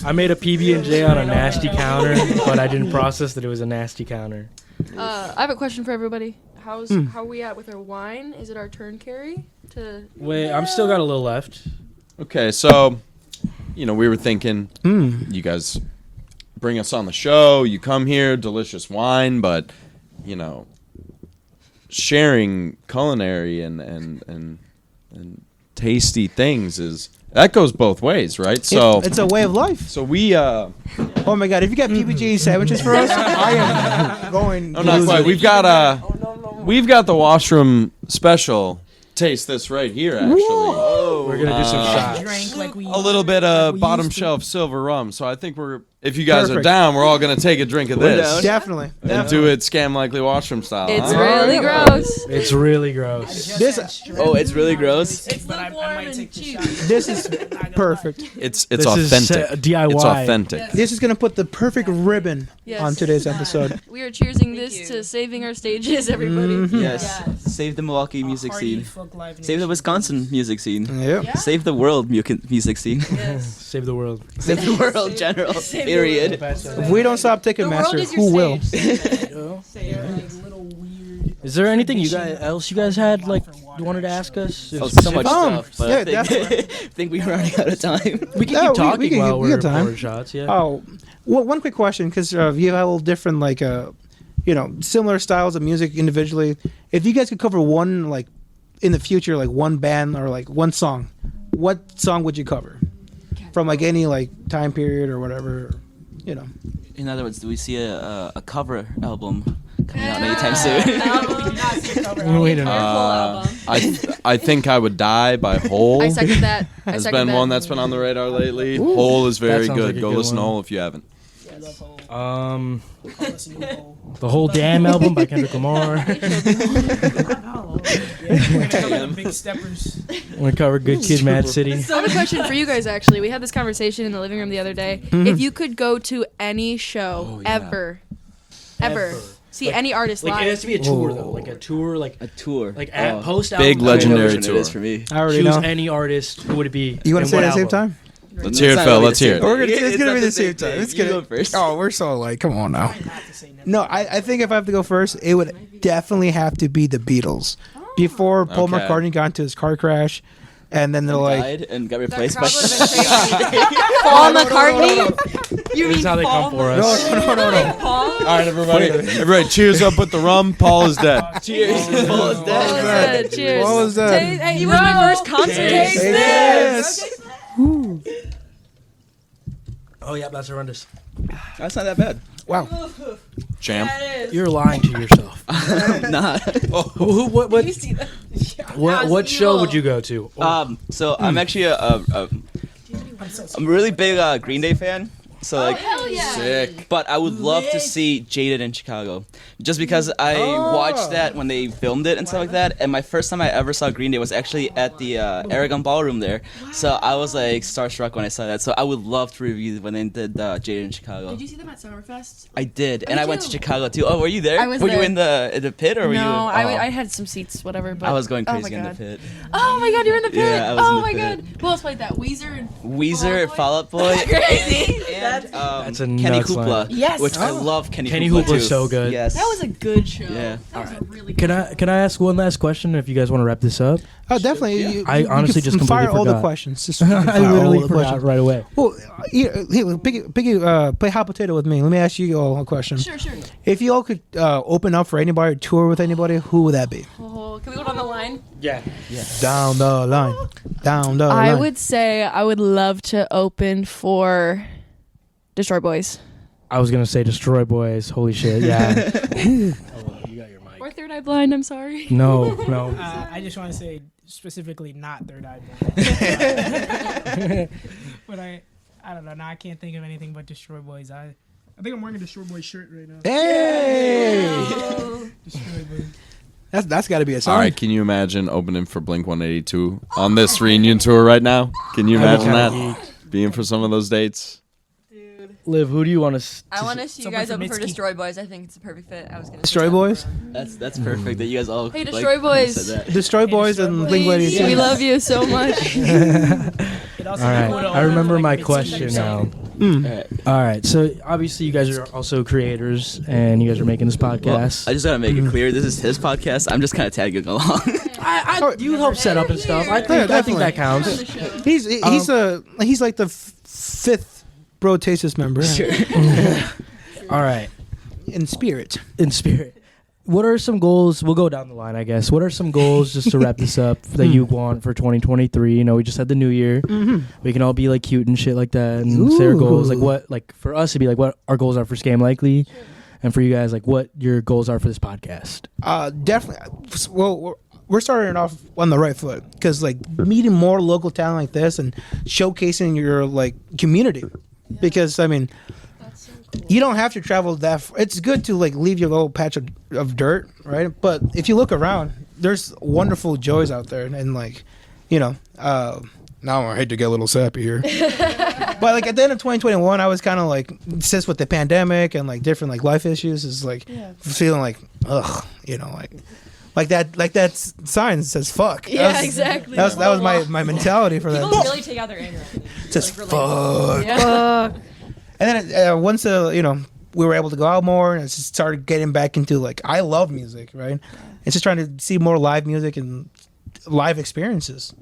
I made a PB&J on a nasty counter, but I didn't process that it was a nasty counter. I have a question for everybody. How are we at with our wine? Is it our turn, Cary? Wait, I'm still got a little left. Okay, so we were thinking, you guys bring us on the show, you come here, delicious wine, but sharing culinary and tasty things that goes both ways, right? So it's a way of life. So we oh my god, if you got PB&J sandwiches for us, I am going. No, not quite. We've got the washroom special. Taste this right here, actually. Whoa. We're gonna do some shots. A little bit of bottom shelf silver rum. So I think if you guys are down, we're all gonna take a drink of this. Definitely. And do it ScamLikely washroom style. It's really gross. It's really gross. It's really gross. It's lukewarm and cheap. This is perfect. It's authentic. DIY. It's authentic. Yes. This is gonna put the perfect ribbon Yes. on today's episode. We are cheersing this to saving our stages, everybody. Yes. Save the Milwaukee music scene. Save the Wisconsin music scene. Yep. Save the world music scene. Yes. Save the world. Save the world, general. Period. If we don't stop Ticketmaster, who will? Is there anything you guys had like you wanted to ask us? Oh, so much stuff. But yeah, I think we're running out of time. We can keep talking while we're pouring shots. Yeah. Oh, well, one quick question, because you have a little different, like, similar styles of music individually. If you guys could cover one, like, in the future, like one band or like one song, what song would you cover? From like any like time period or whatever, In other words, do we see a cover album coming out anytime soon? Wait a minute. I think I Would Die by Hole. I second that. Has been one that's been on the radar lately. Ooh, Hole is very good. Like Go listen to Hole if you haven't. The Whole Damn album by Kendrick Lamar. Big steppers. We covered Good Kid, Mad City. I have a question for you guys, actually. We had this conversation in the living room the other day. Mm-hmm. If you could go to any show ever, see like, any artist live. It has to be a tour, though. Like a tour. Like at post-album. Big legendary tour. It is for me. I already Choose know. any artist. Who would it be? You want to say it at the same time? Let's hear it, Phill. Let's hear it. It's going to be the same time. It's gonna go first. Oh, we're so like, come on now. No, I think if I have to go first, it would definitely have to be the Beatles. Before Paul McCartney got into his car crash, and then they're like, died and got replaced by. Paul McCartney. You This mean is how they come Paul? for us. no. Paul? All right, everybody, cheers up with the rum. Paul is dead. Cheers. Paul is dead. Cheers. What was that? Hey, He was my first concert. Taste this. Oh yeah, that's horrendous. That's not that bad. Wow. Champ. You're lying to yourself. Nah. What show would you go to? So I'm actually I'm a really big Green Day fan. So like, Sick. but I would love to see Jaded in Chicago, just because I watched that when they filmed it and stuff like that. And my first time I ever saw Green Day was actually at the Aragon Ballroom there. So I was like starstruck when I saw that. So I would love to review when they did Jaded in Chicago. Did you see them at Summerfest? I did, and I went to Chicago too. Oh, were you there? I was Were you there. in the pit or were you? No, Oh. I had some seats, whatever. But I was going oh my crazy in the God. pit. Oh my God, you're in the pit. Yeah, I was oh in the my pit. God. Who else played that? Weezer and Weezer, Fall Out Boy, Crazy. and That's a Kenny nuts Hoopla, line. Yes. which I love. Kenny Kenny Hoopla Hoopla's too. so good. Yes, That was a good show. Yeah. That was a really good Can I ask one last question if you guys want to wrap this up? Oh, definitely. I honestly just fire completely all the forgot. questions. Just I fire all literally the forgot questions. right away. Well, here, Biggie, play hot potato with me. Let me ask you all a question. Sure. If you all could open up for anybody, tour with anybody, who would that be? Oh, can we go down the line? Yeah. Down the line. Down the I line. would say I would love to open for Destroy Boys. I was gonna say Destroy Boys. Holy shit! Yeah. You got your mic. Or Third Eye Blind, I'm sorry. No. I just want to say specifically not Third Eye Blind. But I don't know. Now I can't think of anything but Destroy Boys. I think I'm wearing a Destroy Boys shirt right now. Hey! Destroy Boys. That's got to be a song. All right, can you imagine opening for Blink 182 on this reunion tour right now? Can you imagine that? Being for some of those dates? Liv, who do you want to? I want to see you Someone guys from open for Mitski. Destroy Boys. I think it's a perfect fit. I was gonna Destroy Boys? That's perfect that you guys all. Hey, Destroy Boys. Said that. Destroy Boys Destroy and Boys. Blink Please, 182. we love you so much. It also All right, go to I remember like my Mitski question or now. something. All right, so obviously you guys are also creators, and you guys are making this Well, podcast. I just gotta make it clear. This is his podcast. I'm just kind of tagging along. You help set up and stuff. I think that counts. He's like the fifth Bro Tastes member. All right, In spirit. in spirit. What are some goals? We'll go down the line, I guess. What are some goals, just to wrap this up, that you want for 2023? You know, we just had the new year. We can all be like cute and shit like that, and say our goals. Like what? Like for us, it'd be like what our goals are for ScamLikely, and for you guys, like what your goals are for this podcast. Definitely. Well, we're starting off on the right foot because like meeting more local talent like this and showcasing your like community. Because I mean, you don't have to travel that far. It's good to like leave your little patch of dirt, right? But if you look around, there's wonderful joys out there, and like, you know, now I hate to get a little sappy here, but like at the end of 2021, I was kind of like, since with the pandemic and like different like life issues, is like feeling like, ugh, you know, like that sign that says fuck. Yeah, exactly. That was my mentality for that. People really take out their anger. Just like, fuck. Yeah. And then once you know, we were able to go out more, and I just started getting back into like, I love music, right? It's just trying to see more live music and live experiences.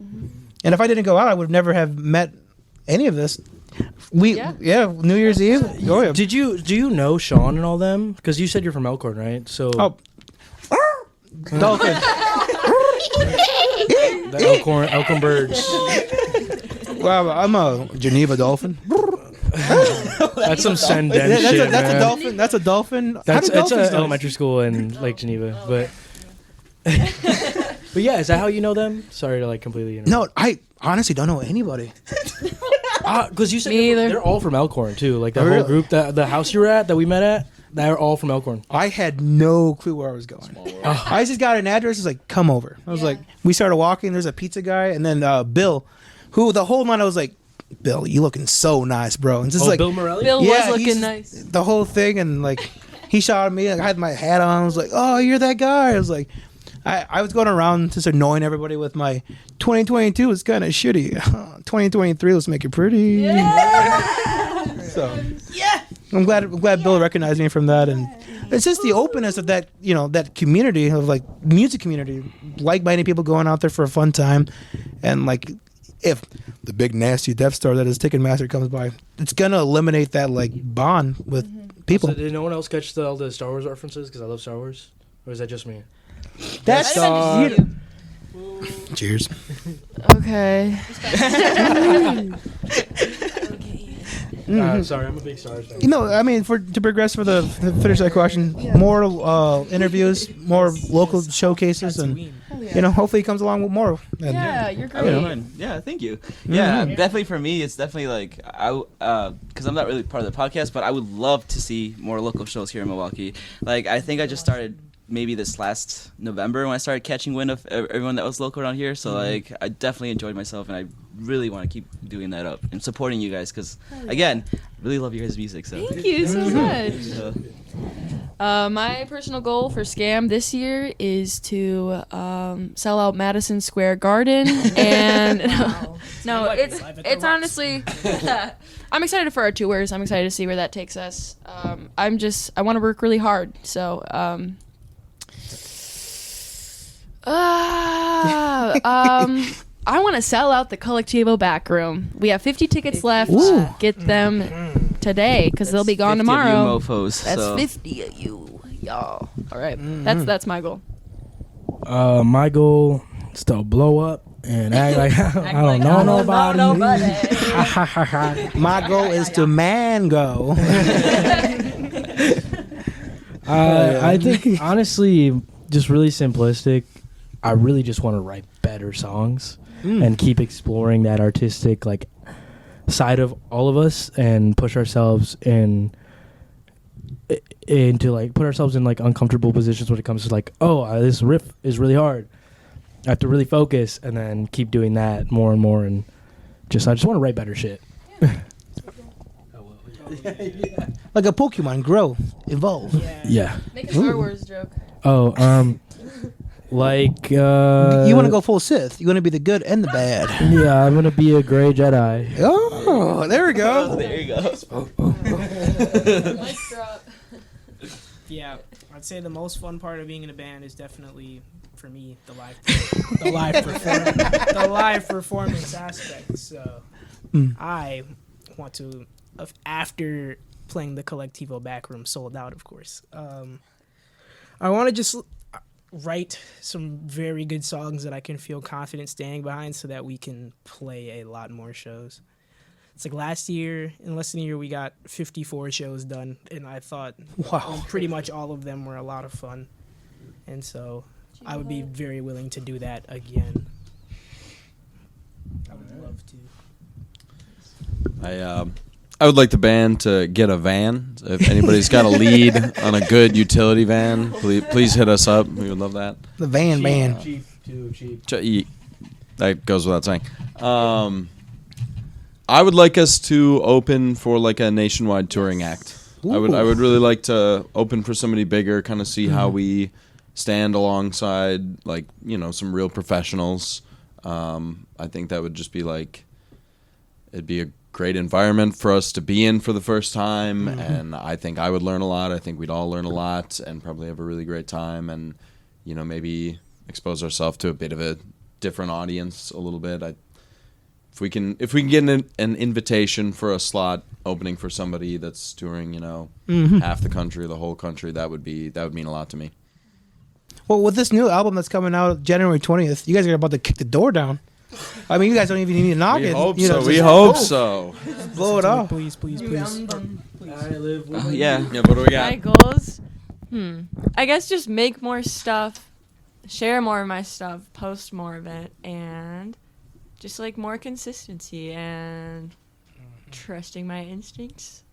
And if I didn't go out, I would never have met any of this. New Year's Eve. Oh yeah. Do you know Sean and all them? Because you said you're from Elkhorn, right? So Dolphin. the Elkhorn birds. Well, I'm a Geneva dolphin. That's some Senden shit. That's a man. dolphin. That's a dolphin. That's How do it's dolphins an know? elementary school in Lake Geneva, but but yeah, is that how you know them? Sorry to like completely interrupt. No, I honestly don't know anybody. Because you said Me either. they're all from Elkhorn too. Like that Oh, whole really? group, the house you were at that we met at, they're all from Elkhorn. I had no clue where I was going. I just got an address. It's like, come over. I was like, we started walking. There's a pizza guy, and then Bill, who the whole night I was like, Bill, you looking so nice, bro. And just like Bill Morelli. Bill Yeah, was he's- looking nice. the whole thing, and like he shot at me. Like, I had my hat on. I was like, oh, you're that guy. I was like, I was going around just annoying everybody with my 2022 is kind of shitty. 2023, let's make it pretty. So I'm glad Bill recognized me from that, and It's just the openness of that, that community of like music community, like-minded people going out there for a fun time, and like if the big nasty Death Star that is Ticketmaster comes by, it's gonna eliminate that like bond with people. So did no one else catch all the Star Wars references? Because I love Star Wars, or is that just me? That's cheers. Okay. Sorry, I'm a big Star Wars fan. I mean, to progress for to finish that question, more interviews, more local showcases, and hopefully he comes along with more. And, Yeah, you're great. Yeah, thank you. Yeah, definitely for me, it's definitely like because I'm not really part of the podcast, but I would love to see more local shows here in Milwaukee. Like I think I just started maybe this last November when I started catching wind of everyone that was local around here. So like I definitely enjoyed myself, and I really want to keep doing that up and supporting you guys because again, really love your guys' music. So Thank you so much. My personal goal for Scam this year is to sell out Madison Square Garden, and no, it's honestly, I'm excited for our tours. I'm excited to see where that takes us. I want to work really hard. So, I want to sell out the Collectivo back room. We have 50 tickets left. Ooh. Get them today because they'll be gone 50 of you tomorrow. mofos, That's so. 50 of you, y'all. All right, that's my goal. My goal is to blow up and act like I don't know nobody. my goal is to mango. I think honestly, just really simplistic. I really just want to write better songs and keep exploring that artistic like side of all of us and push ourselves into like put ourselves in like uncomfortable positions when it comes to like, this riff is really hard. I have to really focus and then keep doing that more and more, and I just want to write better shit. Like a Pokemon, grow, evolve. Yeah. Make a Star Wars joke. Like you want to go full Sith. You want to be the good and the bad. Yeah, I'm gonna be a gray Jedi. Oh, there we go. There you go. Mic drop. Yeah, I'd say the most fun part of being in a band is definitely for me the live performance aspect. So I want to, after playing the Collectivo backroom sold out, of course. I want to just write some very good songs that I can feel confident standing behind so that we can play a lot more shows. It's like last year, in less than a year, we got 54 shows done, and I thought pretty much all of them were a lot of fun. And so I would be very willing to do that again. I would love to. I would like the band to get a van. If anybody's got a lead on a good utility van, please hit us up. We would love that. The van band. Cheap, too cheap. That goes without saying. I would like us to open for like a nationwide touring act. I would really like to open for somebody bigger, kind of see how we stand alongside like, some real professionals. I think that would just be like, it'd be a great environment for us to be in for the first time, and I think I would learn a lot. I think we'd all learn a lot and probably have a really great time, and maybe expose ourselves to a bit of a different audience a little bit. If we can get an invitation for a slot opening for somebody that's touring, half the country, the whole country, that would mean a lot to me. Well, with this new album that's coming out January 20th, you guys are about to kick the door down. I mean, you guys don't even need to knock it. We hope so. Blow it off. Please. Yeah. What do we got? My goals? I guess just make more stuff, share more of my stuff, post more of it, and just like more consistency and trusting my instincts.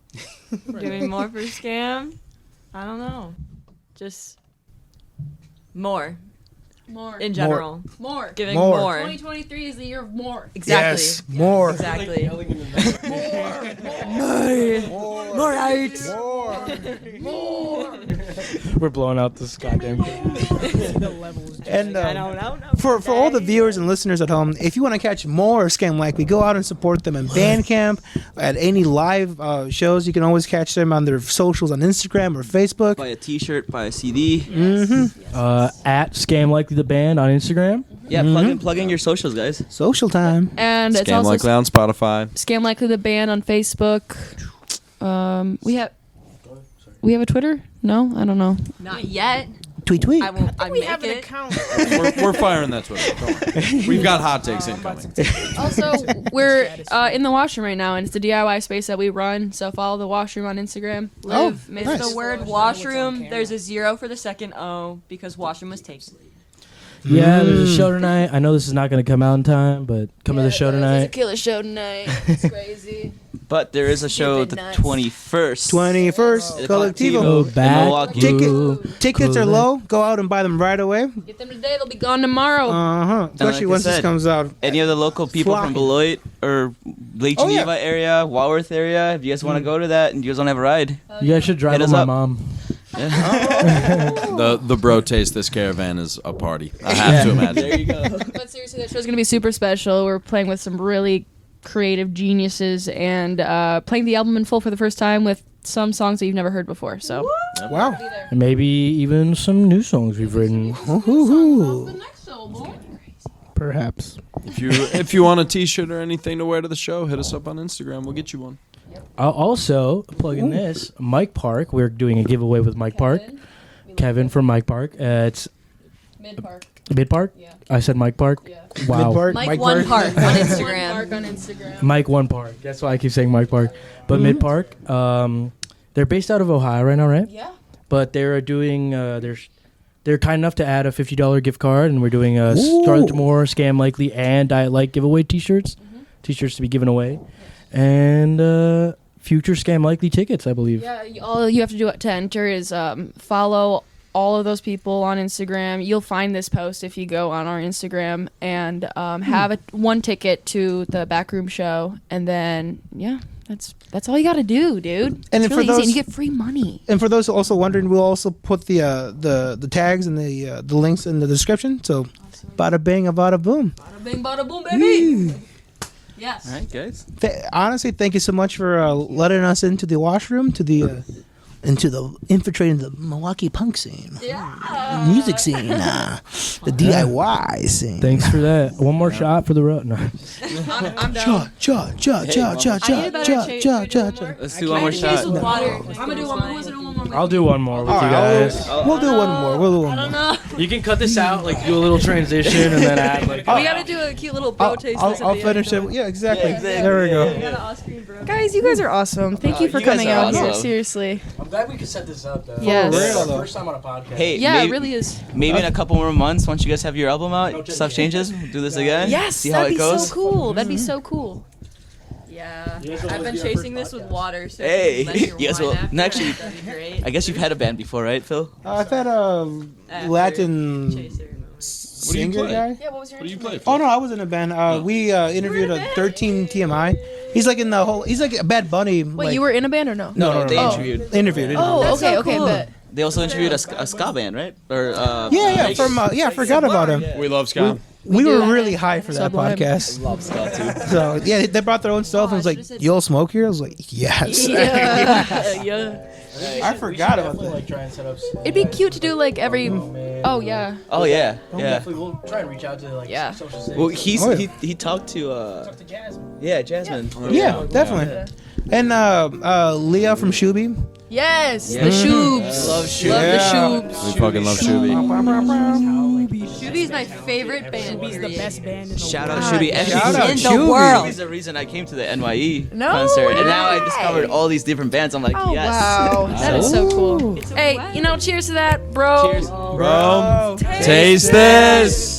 Doing more for Scam. I don't know. Just more. In general. More. Giving more. 2023 is the year of more. Exactly. Yes, more. Exactly. More More heights. More. We're blowing out this goddamn game. The levels. And for all the viewers and listeners at home, if you want to catch more ScamLikely, go out and support them in Bandcamp, at any live shows. You can always catch them on their socials on Instagram or Facebook. Buy a T-shirt, buy a CD. At ScamLikely the band on Instagram. Yeah, plug in your socials, guys. Social time. And it's also ScamLikely on Spotify. ScamLikely the band on Facebook. We have a Twitter? No, I don't know. Not yet. Tweet. I will. I We make have an it. account. We're firing that Twitter. Don't worry. We've got hot takes incoming. Also, we're in the washroom right now, and it's the DIY space that we run. So follow the washroom on Instagram. Live, miss nice. The word washroom. There's a 0 for the second O because washroom was taken. Yeah, there's a show tonight. I know this is not going to come out in time, but come to the show There's a tonight. killer show tonight. It's crazy. But there is a show Stupid the nuts. 21st. 21st, Collectivo. Go in back. Milwaukee. Tickets are low. Go out and buy them right away. Get them today. They'll be gone tomorrow. Especially like I once this said, comes out. Any of the local people from Flocking. Beloit or Lake Oh, yeah. Geneva area, Walworth area, if you guys want to go to that and you guys want to have a ride, You guys should drive Hit with us my up. mom. The bro taste this caravan is a party. I have to imagine. there you go. But seriously, that show's gonna be super special. We're playing with some really creative geniuses and playing the album in full for the first time with some songs that you've never heard before. So Wow. And maybe even some new songs we've written. Perhaps. If you want a T-shirt or anything to wear to the show, hit us up on Instagram. We'll get you one. I'll also plug in this. Mike Park. We're doing a giveaway with Mike Park. Kevin from Mike Park. It's Mid Park. Mid Park? Yeah. I said Mike Park? Yeah. Wow. Mike One Park on Instagram. Park on Instagram. Mike One Park. That's why I keep saying Mike Park. But Mid Park, they're based out of Ohio right now, right? Yeah. But they're doing, they're kind enough to add a $50 gift card, and we're doing a Scarlet More, ScamLikely, and Diet Light giveaway T-shirts. T-shirts to be given away. And future ScamLikely tickets, I believe. Yeah, all you have to do to enter is follow all of those people on Instagram. You'll find this post if you go on our Instagram and have one ticket to the backroom show, and then that's all you got to do, dude. And it's for really easy, those- and you get free money. And for those also wondering, we'll also put the tags and the links in the description. So, bada bing, bada boom. Bada bing, bada boom, baby. Yes. All right, guys. Honestly, thank you so much for letting us into the washroom, infiltrating the Milwaukee punk scene, music scene, the DIY scene. Thanks for that. One more shot for the road. No. I'm down. Cha. Let's do one more shot. With water. I'm gonna do one more. I'll do one more with All you right, guys. We'll do one more. We'll do one more. You can cut this out, like do a little transition, and then add like. We gotta do a cute little bro taste. I'll finish it. Yeah, exactly. There we go. Guys, you guys are awesome. Thank you for you guys coming are out here. awesome. Seriously. I'm glad we could set this up. Though. Yes. First time on a podcast. Hey, Yeah, maybe, it really is. maybe in a couple more months, once you guys have your album out, stuff changes. We'll do this again. Yes, See how that'd it be goes. so cool. That'd be so cool. Yeah. You guys will I've been do our chasing first this with podcast. water. So Hey, if you let your you guys wine will. after, No, actually, that'd be great. I guess you've had a band before, right, Phil? I've had a After Latin Chaser. singer guy. Yeah, what was your What do you play? Oh no, I was in a band. We interviewed a 13 TMI. He's like in the whole. He's like a Bad Bunny. Wait, you were in a band or no? No, They no. interviewed. interviewed. Oh, That's okay, so okay, cool. but They also interviewed a ska band, right? Or Yeah, from I forgot about him. We love ska. We do. were really high for that Sublime. podcast. love ska too. So yeah, they brought their own stuff and was like, "You'll smoke here?" I was like, "Yes." yeah. I forgot about that. Like try and set up. It'd be cute to do like every. Oh yeah. Oh yeah, yeah. Definitely, we'll try and reach out to like Yeah. social safety. Well, he's Oh, yeah. he talked to to Jasmine. yeah Jasmine. Yeah, definitely. And Leah from Shuby. Yes, Yeah. the shoobs. Love Shuby. Love Yeah. the shoobs. We fucking love Shuby. Shuby's my favorite band. Shuby's the best band in the Shout world. out Shuby. And Shout out in the Shuby. world. He's the reason I came to the NYE No concert, and now I way. discovered all these different bands. I'm like, Oh yes. wow, that is so cool. It's a Hey, wedding. you know, cheers to that, bro. Cheers. Bro, taste this.